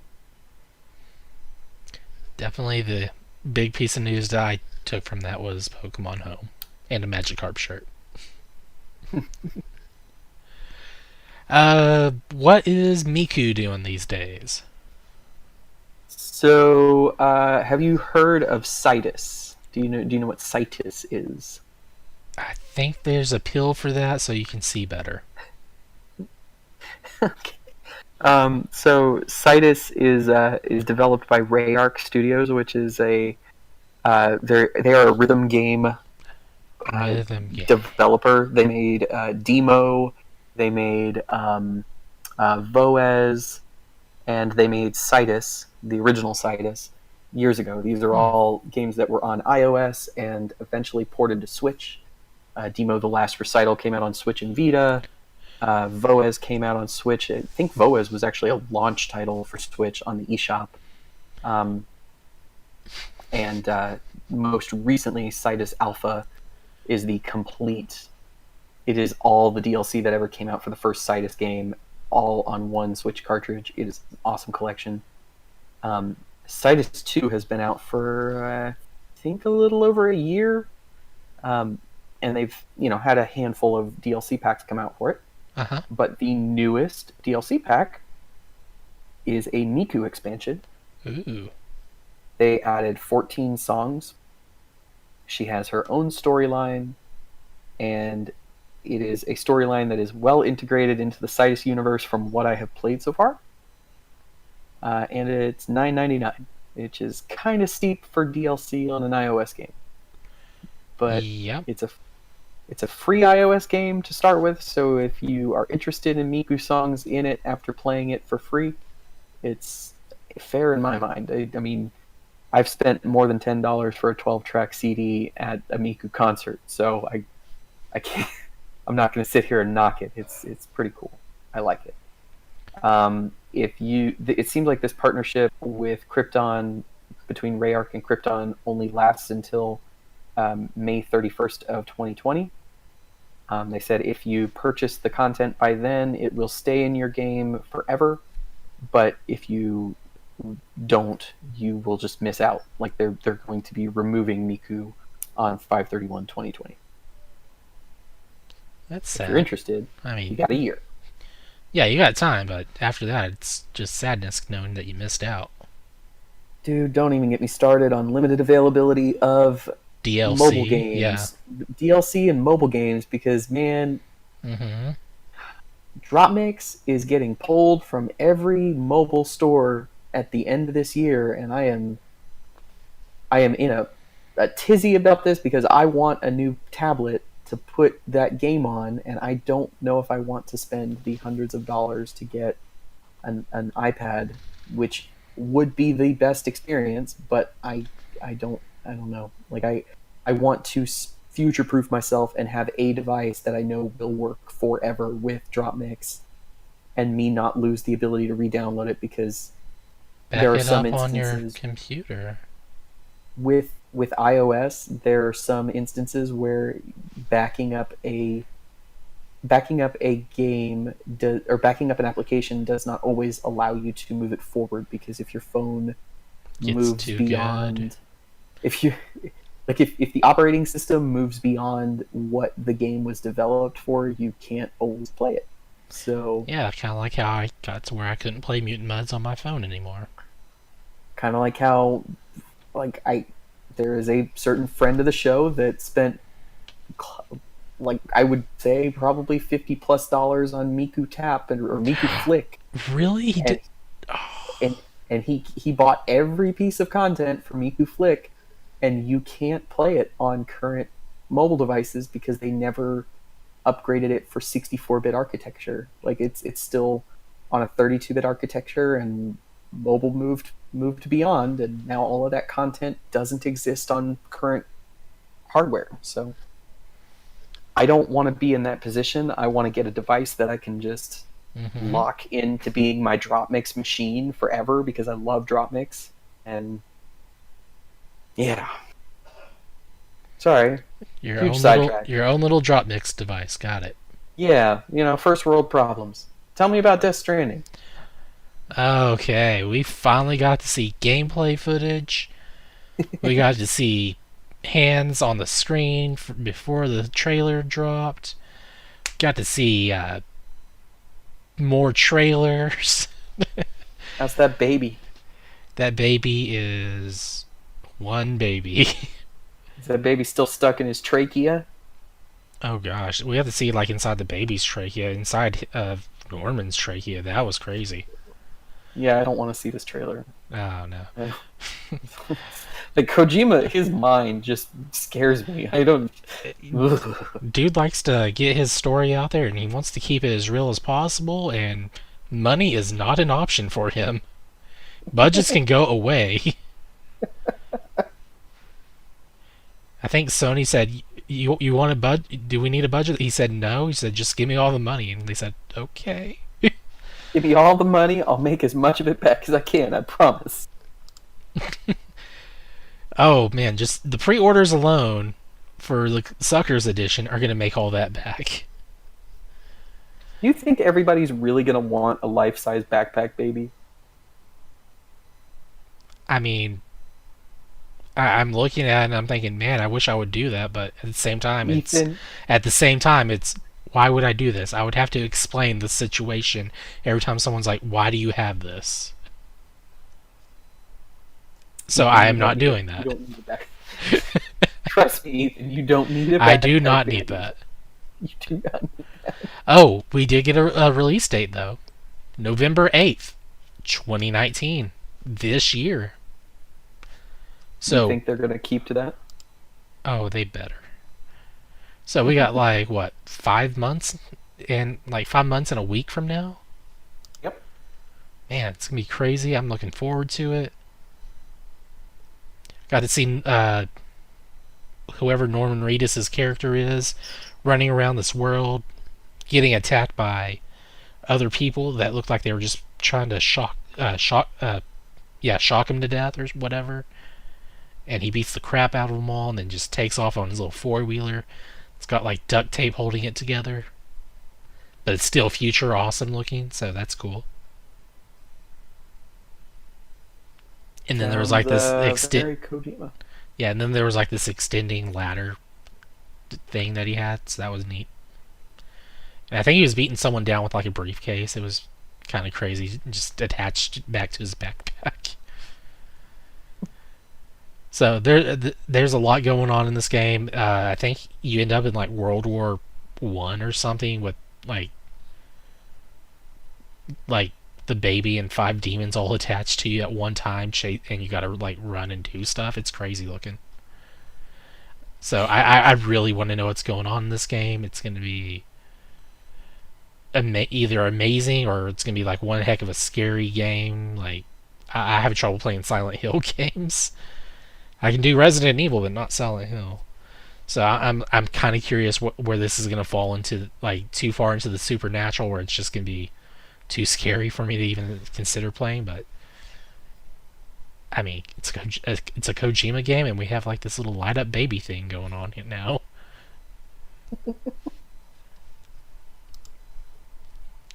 Definitely the big piece of news that I took from that was Pokemon Home and a Magikarp shirt. What is Miku doing these days? So, have you heard of Citus? Do you know what Citus is? I think there's a pill for that so you can see better. Okay. So Citus is developed by Rayark Studios, which is they are a rhythm game Rhythm game. developer. They made Demo, they made Voez, and they made Citus, the original Citus, years ago. These are all games that were on iOS and eventually ported to Switch. Demo: The Last Recital came out on Switch and Vita. Voez came out on Switch. I think Voez was actually a launch title for Switch on the eShop. And most recently, Citus Alpha is the complete. It is all the DLC that ever came out for the first Citus game, all on one Switch cartridge. It is an awesome collection. Citus 2 has been out for, I think, a little over a year. And they've had a handful of DLC packs come out for it. Uh-huh. But the newest DLC pack is a Miku expansion. Ooh. They added 14 songs. She has her own storyline, and it is a storyline that is well integrated into the Citus universe from what I have played so far. And it's $9.99, which is kind of steep for DLC on an iOS game. But Yep. it's a free iOS game to start with, so if you are interested in Miku songs in it after playing it for free, it's fair in my mind. I mean, I've spent more than $10 for a 12-track CD at a Miku concert, so I can't. I'm not going to sit here and knock it. It's pretty cool. I like it. It seems like this partnership with Krypton, between Rayark and Krypton, only lasts until May 31st of 2020. They said if you purchase the content by then, it will stay in your game forever. But if you don't, you will just miss out. Like they're going to be removing Miku on 5/31/2020. That's If sad. you're interested, I mean, you got a year. yeah, you got time, but after that, it's just sadness knowing that you missed out. Dude, don't even get me started on limited availability of DLC, mobile games, yeah. DLC and mobile games, because man, Mm-hmm. Drop Mix is getting pulled from every mobile store at the end of this year, and I am in a tizzy about this because I want a new tablet to put that game on, and I don't know if I want to spend the hundreds of dollars to get an iPad, which would be the best experience, but I don't know. Like I want to future proof myself and have a device that I know will work forever with DropMix, and me not lose the ability to re-download it because Back there are it some up on your instances computer. with iOS. There are some instances where backing up a game or backing up an application does not always allow you to move it forward, because if your phone Gets moves too beyond good. if you like if the operating system moves beyond what the game was developed for, you can't always play it. So Yeah, kind of like how I got to where I couldn't play Mutant Mudds on my phone anymore. kind of like how there is a certain friend of the show that spent, like, I would say probably $50+ on Miku Tap or Miku Flick, Really? He and did. Oh, and he bought every piece of content for Miku Flick and you can't play it on current mobile devices because they never upgraded it for 64-bit architecture. Like it's still on a 32-bit architecture, and mobile moved beyond, and now all of that content doesn't exist on current hardware. So I don't want to be in that position. I want to get a device that I can just lock into being my drop mix machine forever, because I love drop mix. And yeah, sorry, huge sidetrack. Your own little drop mix device. Got it. Yeah, first world problems. Tell me about Death Stranding. Okay, we finally got to see gameplay footage. We got to see hands on the screen before the trailer dropped. Got to see more trailers. How's that baby? That baby is one baby. Is that baby still stuck in his trachea? Oh gosh, we have to see like inside the baby's trachea, inside Norman's trachea. That was crazy. Yeah, I don't want to see this trailer. Oh no. Like Kojima, his mind just scares me. I don't. Dude likes to get his story out there, and he wants to keep it as real as possible. And money is not an option for him. Budgets can go away. I think Sony said, "You want a budget? Do we need a budget?" He said, "No." He said, "Just give me all the money," and they said, "Okay." Give me all the money. I'll make as much of it back as I can. I promise. Oh man, just the pre-orders alone for the Suckers edition are gonna make all that back. You think everybody's really gonna want a life-size backpack baby? I mean, I'm looking at it and I'm thinking, man, I wish I would do that, but at the same time, it's why would I do this? I would have to explain the situation every time someone's like, "Why do you have this?" So I am not doing that. You don't need that. Trust me, Ethan, you don't need it. I do not need that. You do not need that. Oh, we did get a release date though, November 8th, 2019, this year. So you think they're gonna keep to that? Oh, they better. So we got like what, 5 months, and like 5 months and a week from now. Yep. Man, it's gonna be crazy. I'm looking forward to it. Got to see whoever Norman Reedus' character is running around this world, getting attacked by other people that looked like they were just trying to shock him to death or whatever. And he beats the crap out of them all, and then just takes off on his little four-wheeler. It's got like duct tape holding it together, but it's still future awesome looking, so that's cool. And then there was like this yeah, and then there was like this extending ladder thing that he had, so that was neat. And I think he was beating someone down with like a briefcase. It was kind of crazy, just attached back to his backpack. So there's a lot going on in this game. I think you end up in like World War I or something with like the baby and 5 demons all attached to you at one time, and you gotta like run and do stuff. It's crazy looking. So I really want to know what's going on in this game. It's going to be either amazing or it's going to be like one heck of a scary game. Like I have trouble playing Silent Hill games. I can do Resident Evil, but not Silent Hill. So I'm kind of curious where this is going to fall into, like too far into the supernatural, where it's just going to be too scary for me to even consider playing. But I mean, it's a Kojima game, and we have like this little light up baby thing going on here now.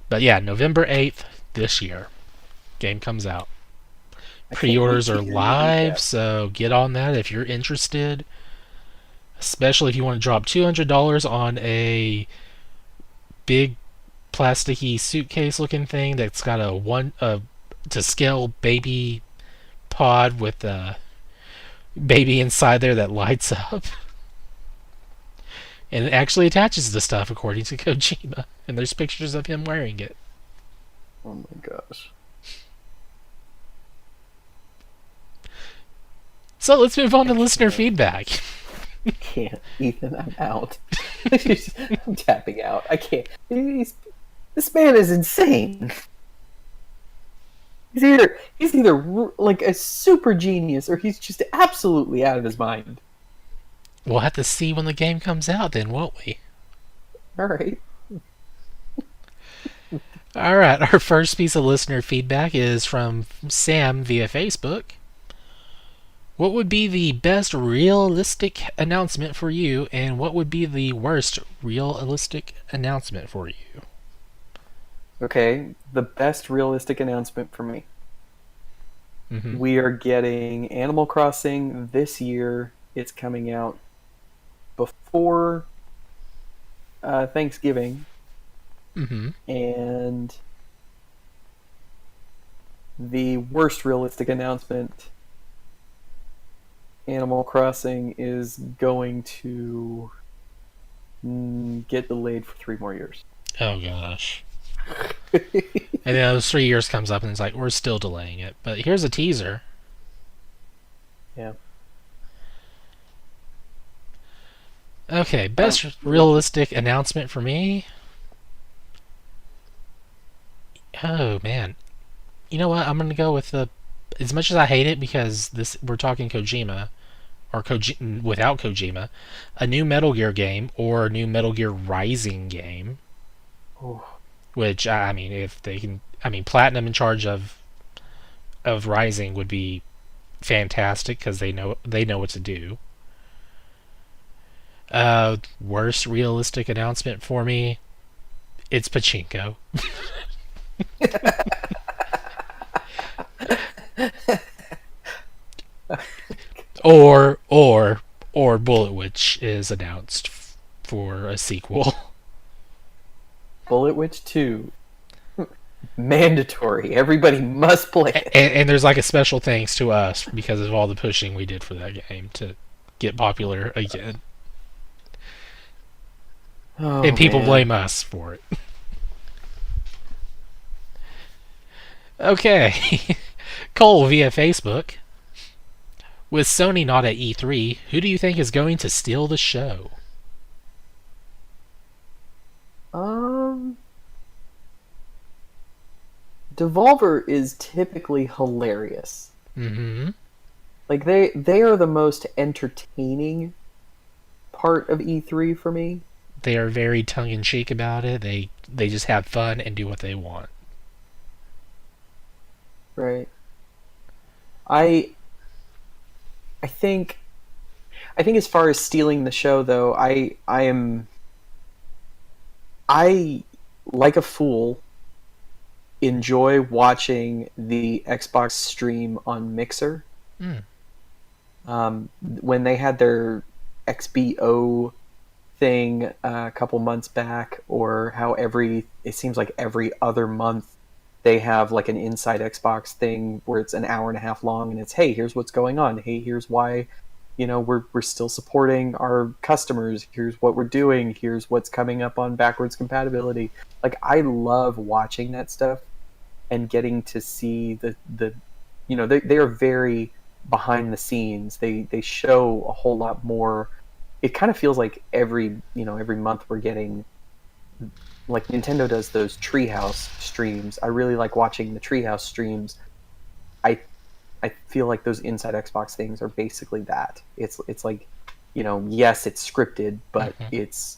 But yeah, November 8th this year, game comes out. Pre-orders are live, so get on that if you're interested. Especially if you want to drop $200 on a big plasticky suitcase looking thing that's got a to scale baby pod with a baby inside there that lights up. And it actually attaches to stuff according to Kojima. And there's pictures of him wearing it. Oh my gosh. So let's move on I to listener can't. feedback. I can't. Ethan, I'm out. I'm tapping out. I can't. This man is insane. He's either like a super genius or he's just absolutely out of his mind. We'll have to see when the game comes out, then, won't we? All right. All right, our first piece of listener feedback is from Sam via Facebook. What would be the best realistic announcement for you, and what would be the worst realistic announcement for you? Okay. The best realistic announcement for me. Mm-hmm. We are getting Animal Crossing this year. It's coming out before Thanksgiving, Mm-hmm. and the worst realistic announcement, Animal Crossing is going to get delayed for 3 more years. Oh gosh. And then those 3 years comes up and it's like, we're still delaying it. But here's a teaser. Yeah. Okay, best realistic announcement for me. Oh man. You know what? I'm gonna go with the. As much as I hate it because this we're talking Kojima or without Kojima, a new Metal Gear game or a new Metal Gear Rising game. Oh, Which I mean, if they can, I mean, Platinum in charge of Rising would be fantastic because they know what to do. Worst realistic announcement for me, it's Pachinko. or Bullet Witch is announced for a sequel. Bullet Witch 2. Mandatory. Everybody must play it. And there's like a special thanks to us because of all the pushing we did for that game to get popular again. Oh, And people man. blame us for it. Okay. Cole via Facebook. With Sony not at E3, who do you think is going to steal the show? Um, Devolver is typically hilarious. Mm-hmm. Like they are the most entertaining part of E3 for me. They are very tongue-in-cheek about it. They just have fun and do what they want. Right. I I think as far as stealing the show though, I like a fool enjoy watching the Xbox stream on Mixer. Mm. When they had their XBO thing a couple months back, or how it seems like every other month they have like an inside Xbox thing where it's an hour and a half long, and it's, hey, here's what's going on. Hey, here's why, we're still supporting our customers. Here's what we're doing. Here's what's coming up on backwards compatibility. Like, I love watching that stuff and getting to see they are very behind the scenes. They show a whole lot more. It kind of feels like every month we're getting, like, Nintendo does those Treehouse streams. I really like watching the Treehouse streams. I I feel like those inside Xbox things are basically that. It's like, yes, it's scripted, but Mm-hmm. it's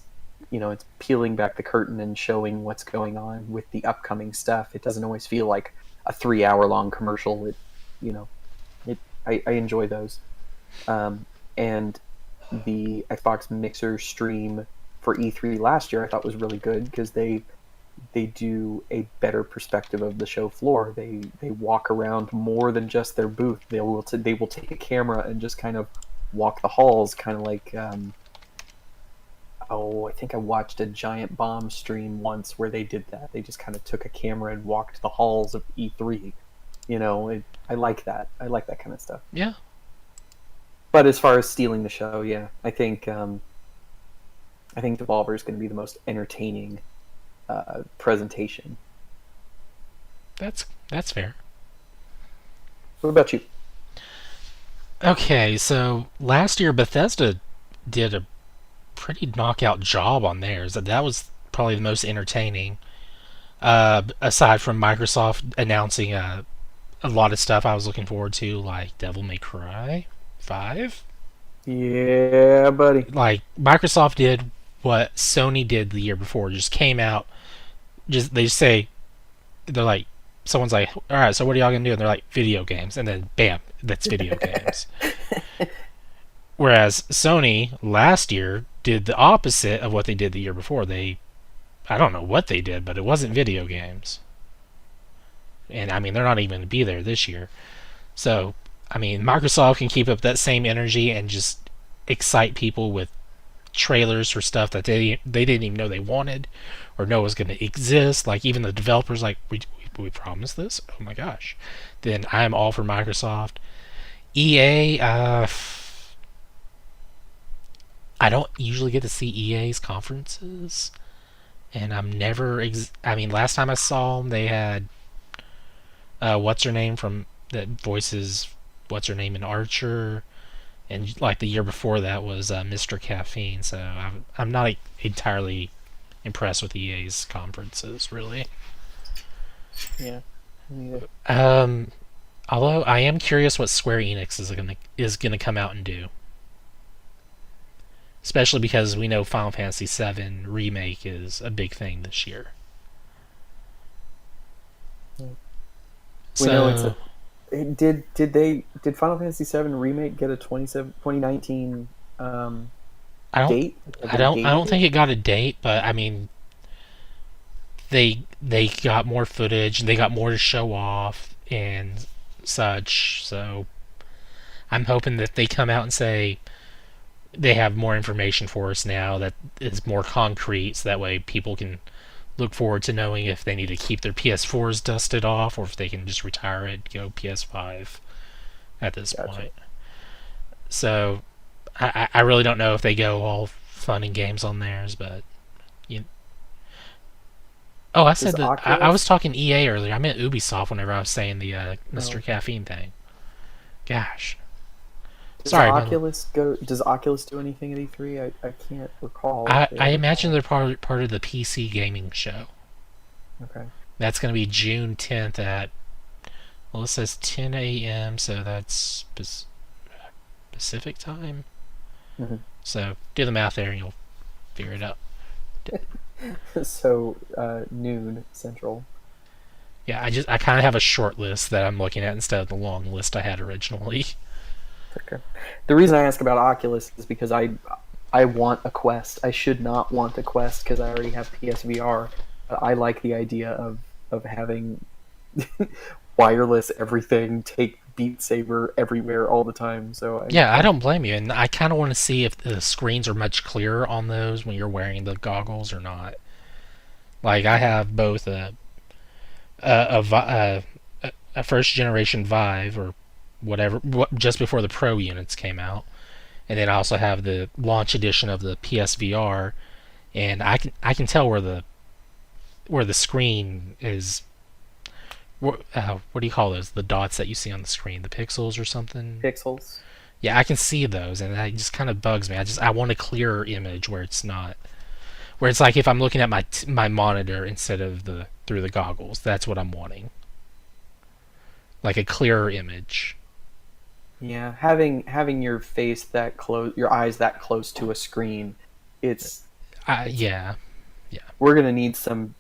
peeling back the curtain and showing what's going on with the upcoming stuff. It doesn't always feel like a 3 hour long commercial. You know, I enjoy those. And the Xbox Mixer stream for E3 last year I thought was really good because they do a better perspective of the show floor. They walk around more than just their booth. They will take a camera and just kind of walk the halls, kind of like I think I watched a Giant Bomb stream once where they did that. They just kind of took a camera and walked the halls of E3. I like that. I like that kind of stuff. Yeah. But as far as stealing the show, yeah, I think Devolver is going to be the most entertaining presentation. That's fair. What about you? Okay, so last year Bethesda did a pretty knockout job on theirs. That was probably the most entertaining. Aside from Microsoft announcing a lot of stuff I was looking forward to, like Devil May Cry 5. Yeah, buddy. Like Microsoft did what Sony did the year before, just came out, just they say they're like, someone's like, all right, so what are y'all gonna do? And they're like, video games, and then bam, that's video games. Whereas Sony last year did the opposite of what they did the year before. I don't know what they did, but it wasn't video games. And I mean, they're not even going to be there this year. So, I mean, Microsoft can keep up that same energy and just excite people with trailers for stuff that they didn't even know they wanted or know was going to exist. Like even the developers, like we promised this. Oh my gosh! Then I'm all for Microsoft. EA, I don't usually get to see EA's conferences, and I'm never. I mean, last time I saw them, they had what's her name from that voices what's her name in Archer, and like the year before that was Mr. Caffeine. So I'm not entirely impressed with EA's conferences, really. Yeah, neither. Um, Although I am curious what Square Enix is gonna come out and do, especially because we know Final Fantasy VII remake is a big thing this year. We know it's So a. Did Final Fantasy VII remake get a 2019 I don't date? Like a I date don't think yet? it got a date, but I mean they got more footage, they got more to show off and such. So I'm hoping that they come out and say they have more information for us now that is more concrete, so that way people can look forward to knowing if they need to keep their PS4s dusted off or if they can just retire it, go PS5 at this Gotcha. point. So I really don't know if they go all fun and games on theirs, but you, oh, I Does said that I was Oculus? talking EA earlier. I meant Ubisoft whenever I was saying the Mr. No. Caffeine thing. Gosh, Does sorry, man. Oculus go? Does Oculus do anything at E3? I can't recall if they I ever imagine have. they're part of the PC gaming show. Okay. That's going to be June 10th at, well, it says 10 a.m., so that's Pacific time. Mhm. So do the math there and you'll figure it out. So noon central. Yeah, I kind of have a short list that I'm looking at instead of the long list I had originally. Okay. The reason I ask about Oculus is because I want a Quest. I should not want a Quest because I already have PSVR. I like the idea of having wireless everything, take Beat Saber everywhere all the time. So Yeah, I don't blame you, and I kind of want to see if the screens are much clearer on those when you're wearing the goggles or not. Like I have both a, a first generation Vive or whatever, just before the Pro units came out, and then I also have the launch edition of the PSVR, and I can tell where the screen is. What do you call those? The dots that you see on the screen, the pixels or something. pixels. Yeah, I can see those, and that just kind of bugs me. I want a clearer image where it's not, where it's like if I'm looking at my monitor instead of the through the goggles. That's what I'm wanting, like a clearer image. Yeah, having your face that close, your eyes that close to a screen, it's it's Yeah, yeah. we're gonna need some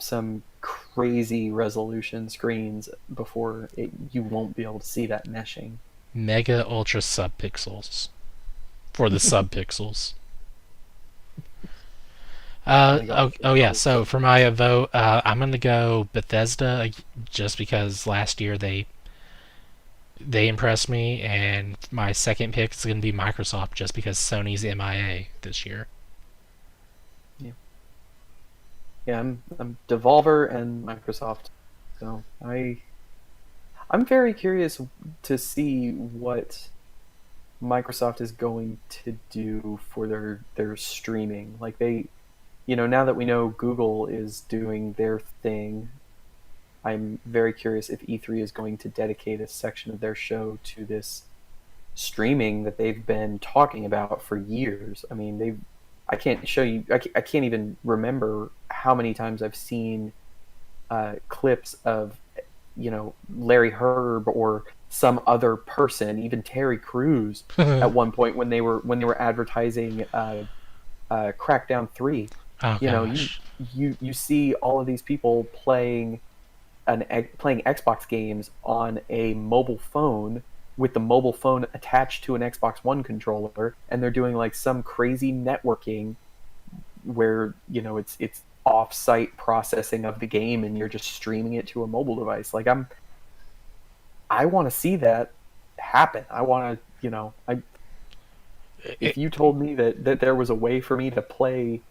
crazy resolution screens before you won't be able to see that meshing. Mega ultra subpixels for the subpixels. Oh my gosh, Oh yeah. all the So for my subpixels. vote, I'm gonna go Bethesda just because last year they impressed me, and my second pick is gonna be Microsoft just because Sony's MIA this year. Yeah, yeah. I'm Devolver and Microsoft, so I'm very curious to see what Microsoft is going to do for their streaming. Like now that we know Google is doing their thing, I'm very curious if E3 is going to dedicate a section of their show to this streaming that they've been talking about for years. I mean, I can't show you. I can't even remember how many times I've seen clips of, Larry Herb or some other person, even Terry Crews, at one point when they were advertising Crackdown 3. Oh You know, gosh. you see all of these people playing Xbox games on a mobile phone with the mobile phone attached to an Xbox One controller, and they're doing like some crazy networking where it's off-site processing of the game, and you're just streaming it to a mobile device. Like I want to see that happen. I want to, if you told me that there was a way for me to play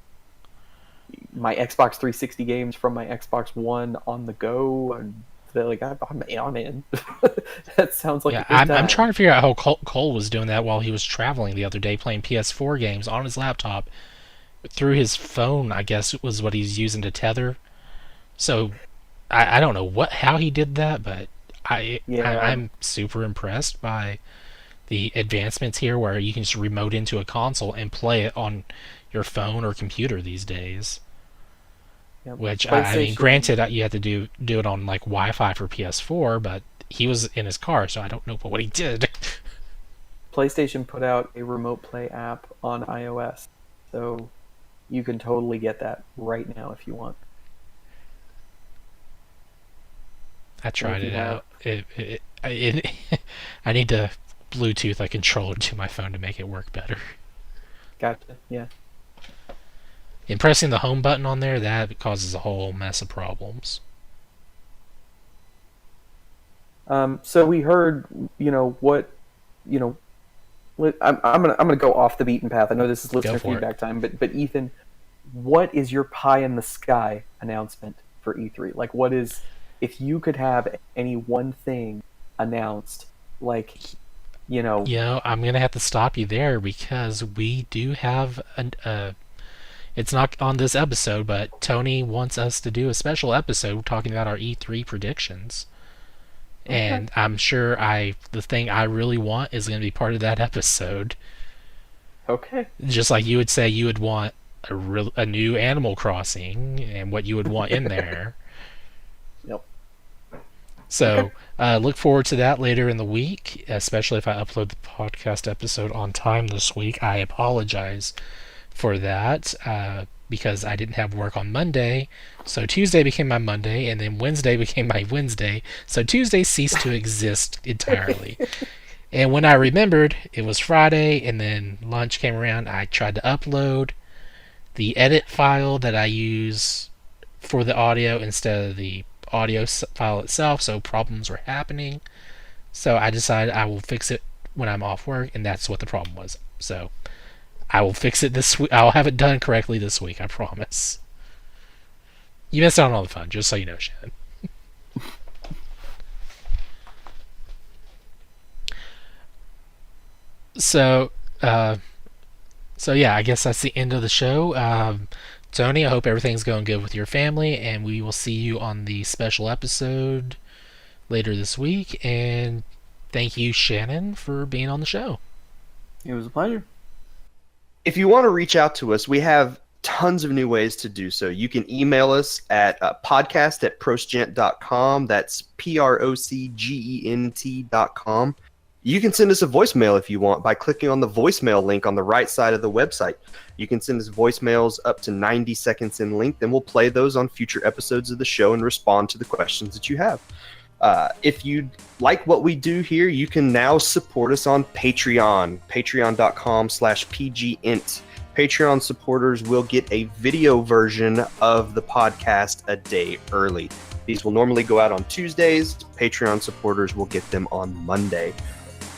my Xbox 360 games from my Xbox One on the go, and they're like, I'm in. That sounds like a Yeah, good I'm time. trying to figure out how Cole was doing that while he was traveling the other day, playing PS4 games on his laptop through his phone. I guess was what he's using to tether. So I don't know how he did that, but Yeah, I'm super impressed by the advancements here, where you can just remote into a console and play it on your phone or computer these days. yeah. Which I mean, PlayStation granted, you have to do it on like Wi-Fi for PS4, but he was in his car, so I don't know what he did. PlayStation put out a remote play app on iOS, so you can totally get that right now if you want. I And if tried you it have, out. I need to Bluetooth a controller to my phone to make it work better. gotcha, yeah. And pressing the home button on there, that causes a whole mess of problems. So we heard, what, you know, I'm gonna go off the beaten path. I know this is Go listener for it. feedback time, but Ethan, what is your pie in the sky announcement for E3? Like, what is, if you could have any one thing announced, like, you know, I'm gonna have to stop you there because we do have it's not on this episode, but Tony wants us to do a special episode talking about our E3 predictions. okay, And I'm sure the thing I really want is going to be part of that episode. okay, Just like you would say you would want a new Animal Crossing and what you would want in there. yep, okay, So look forward to that later in the week, especially if I upload the podcast episode on time this week. I apologize for that because I didn't have work on Monday. So Tuesday became my Monday, and then Wednesday became my Wednesday. So Tuesday ceased to exist entirely. And when I remembered, it was Friday, and then lunch came around. I tried to upload the edit file that I use for the audio instead of the audio file itself, so problems were happening. So I decided I will fix it when I'm off work, and that's what the problem was. So I will fix it this week. I'll have it done correctly this week, I promise. You missed out on all the fun, just so you know, Shannon. So, uh, yeah, I guess that's the end of the show. Tony, I hope everything's going good with your family, and we will see you on the special episode later this week. And thank you, Shannon, for being on the show. it was a pleasure. If you want to reach out to us, we have tons of new ways to do so. You can email us at podcast@procgent.com. That's PROCGENT.com. You can send us a voicemail if you want by clicking on the voicemail link on the right side of the website. You can send us voicemails up to 90 seconds in length, and we'll play those on future episodes of the show and respond to the questions that you have. If you like what we do here, you can now support us on Patreon, patreon.com/pgint. Patreon supporters will get a video version of the podcast a day early. These will normally go out on Tuesdays. Patreon supporters will get them on Monday.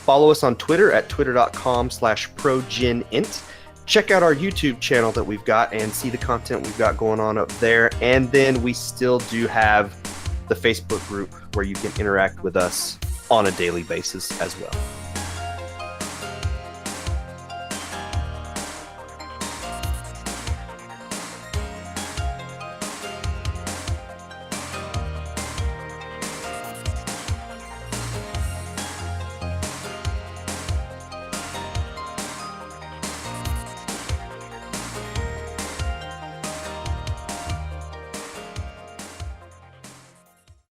Follow us on Twitter at twitter.com/progenint. Check out our YouTube channel that we've got and see the content we've got going on up there. And then we still do have the Facebook group where you can interact with us on a daily basis as well.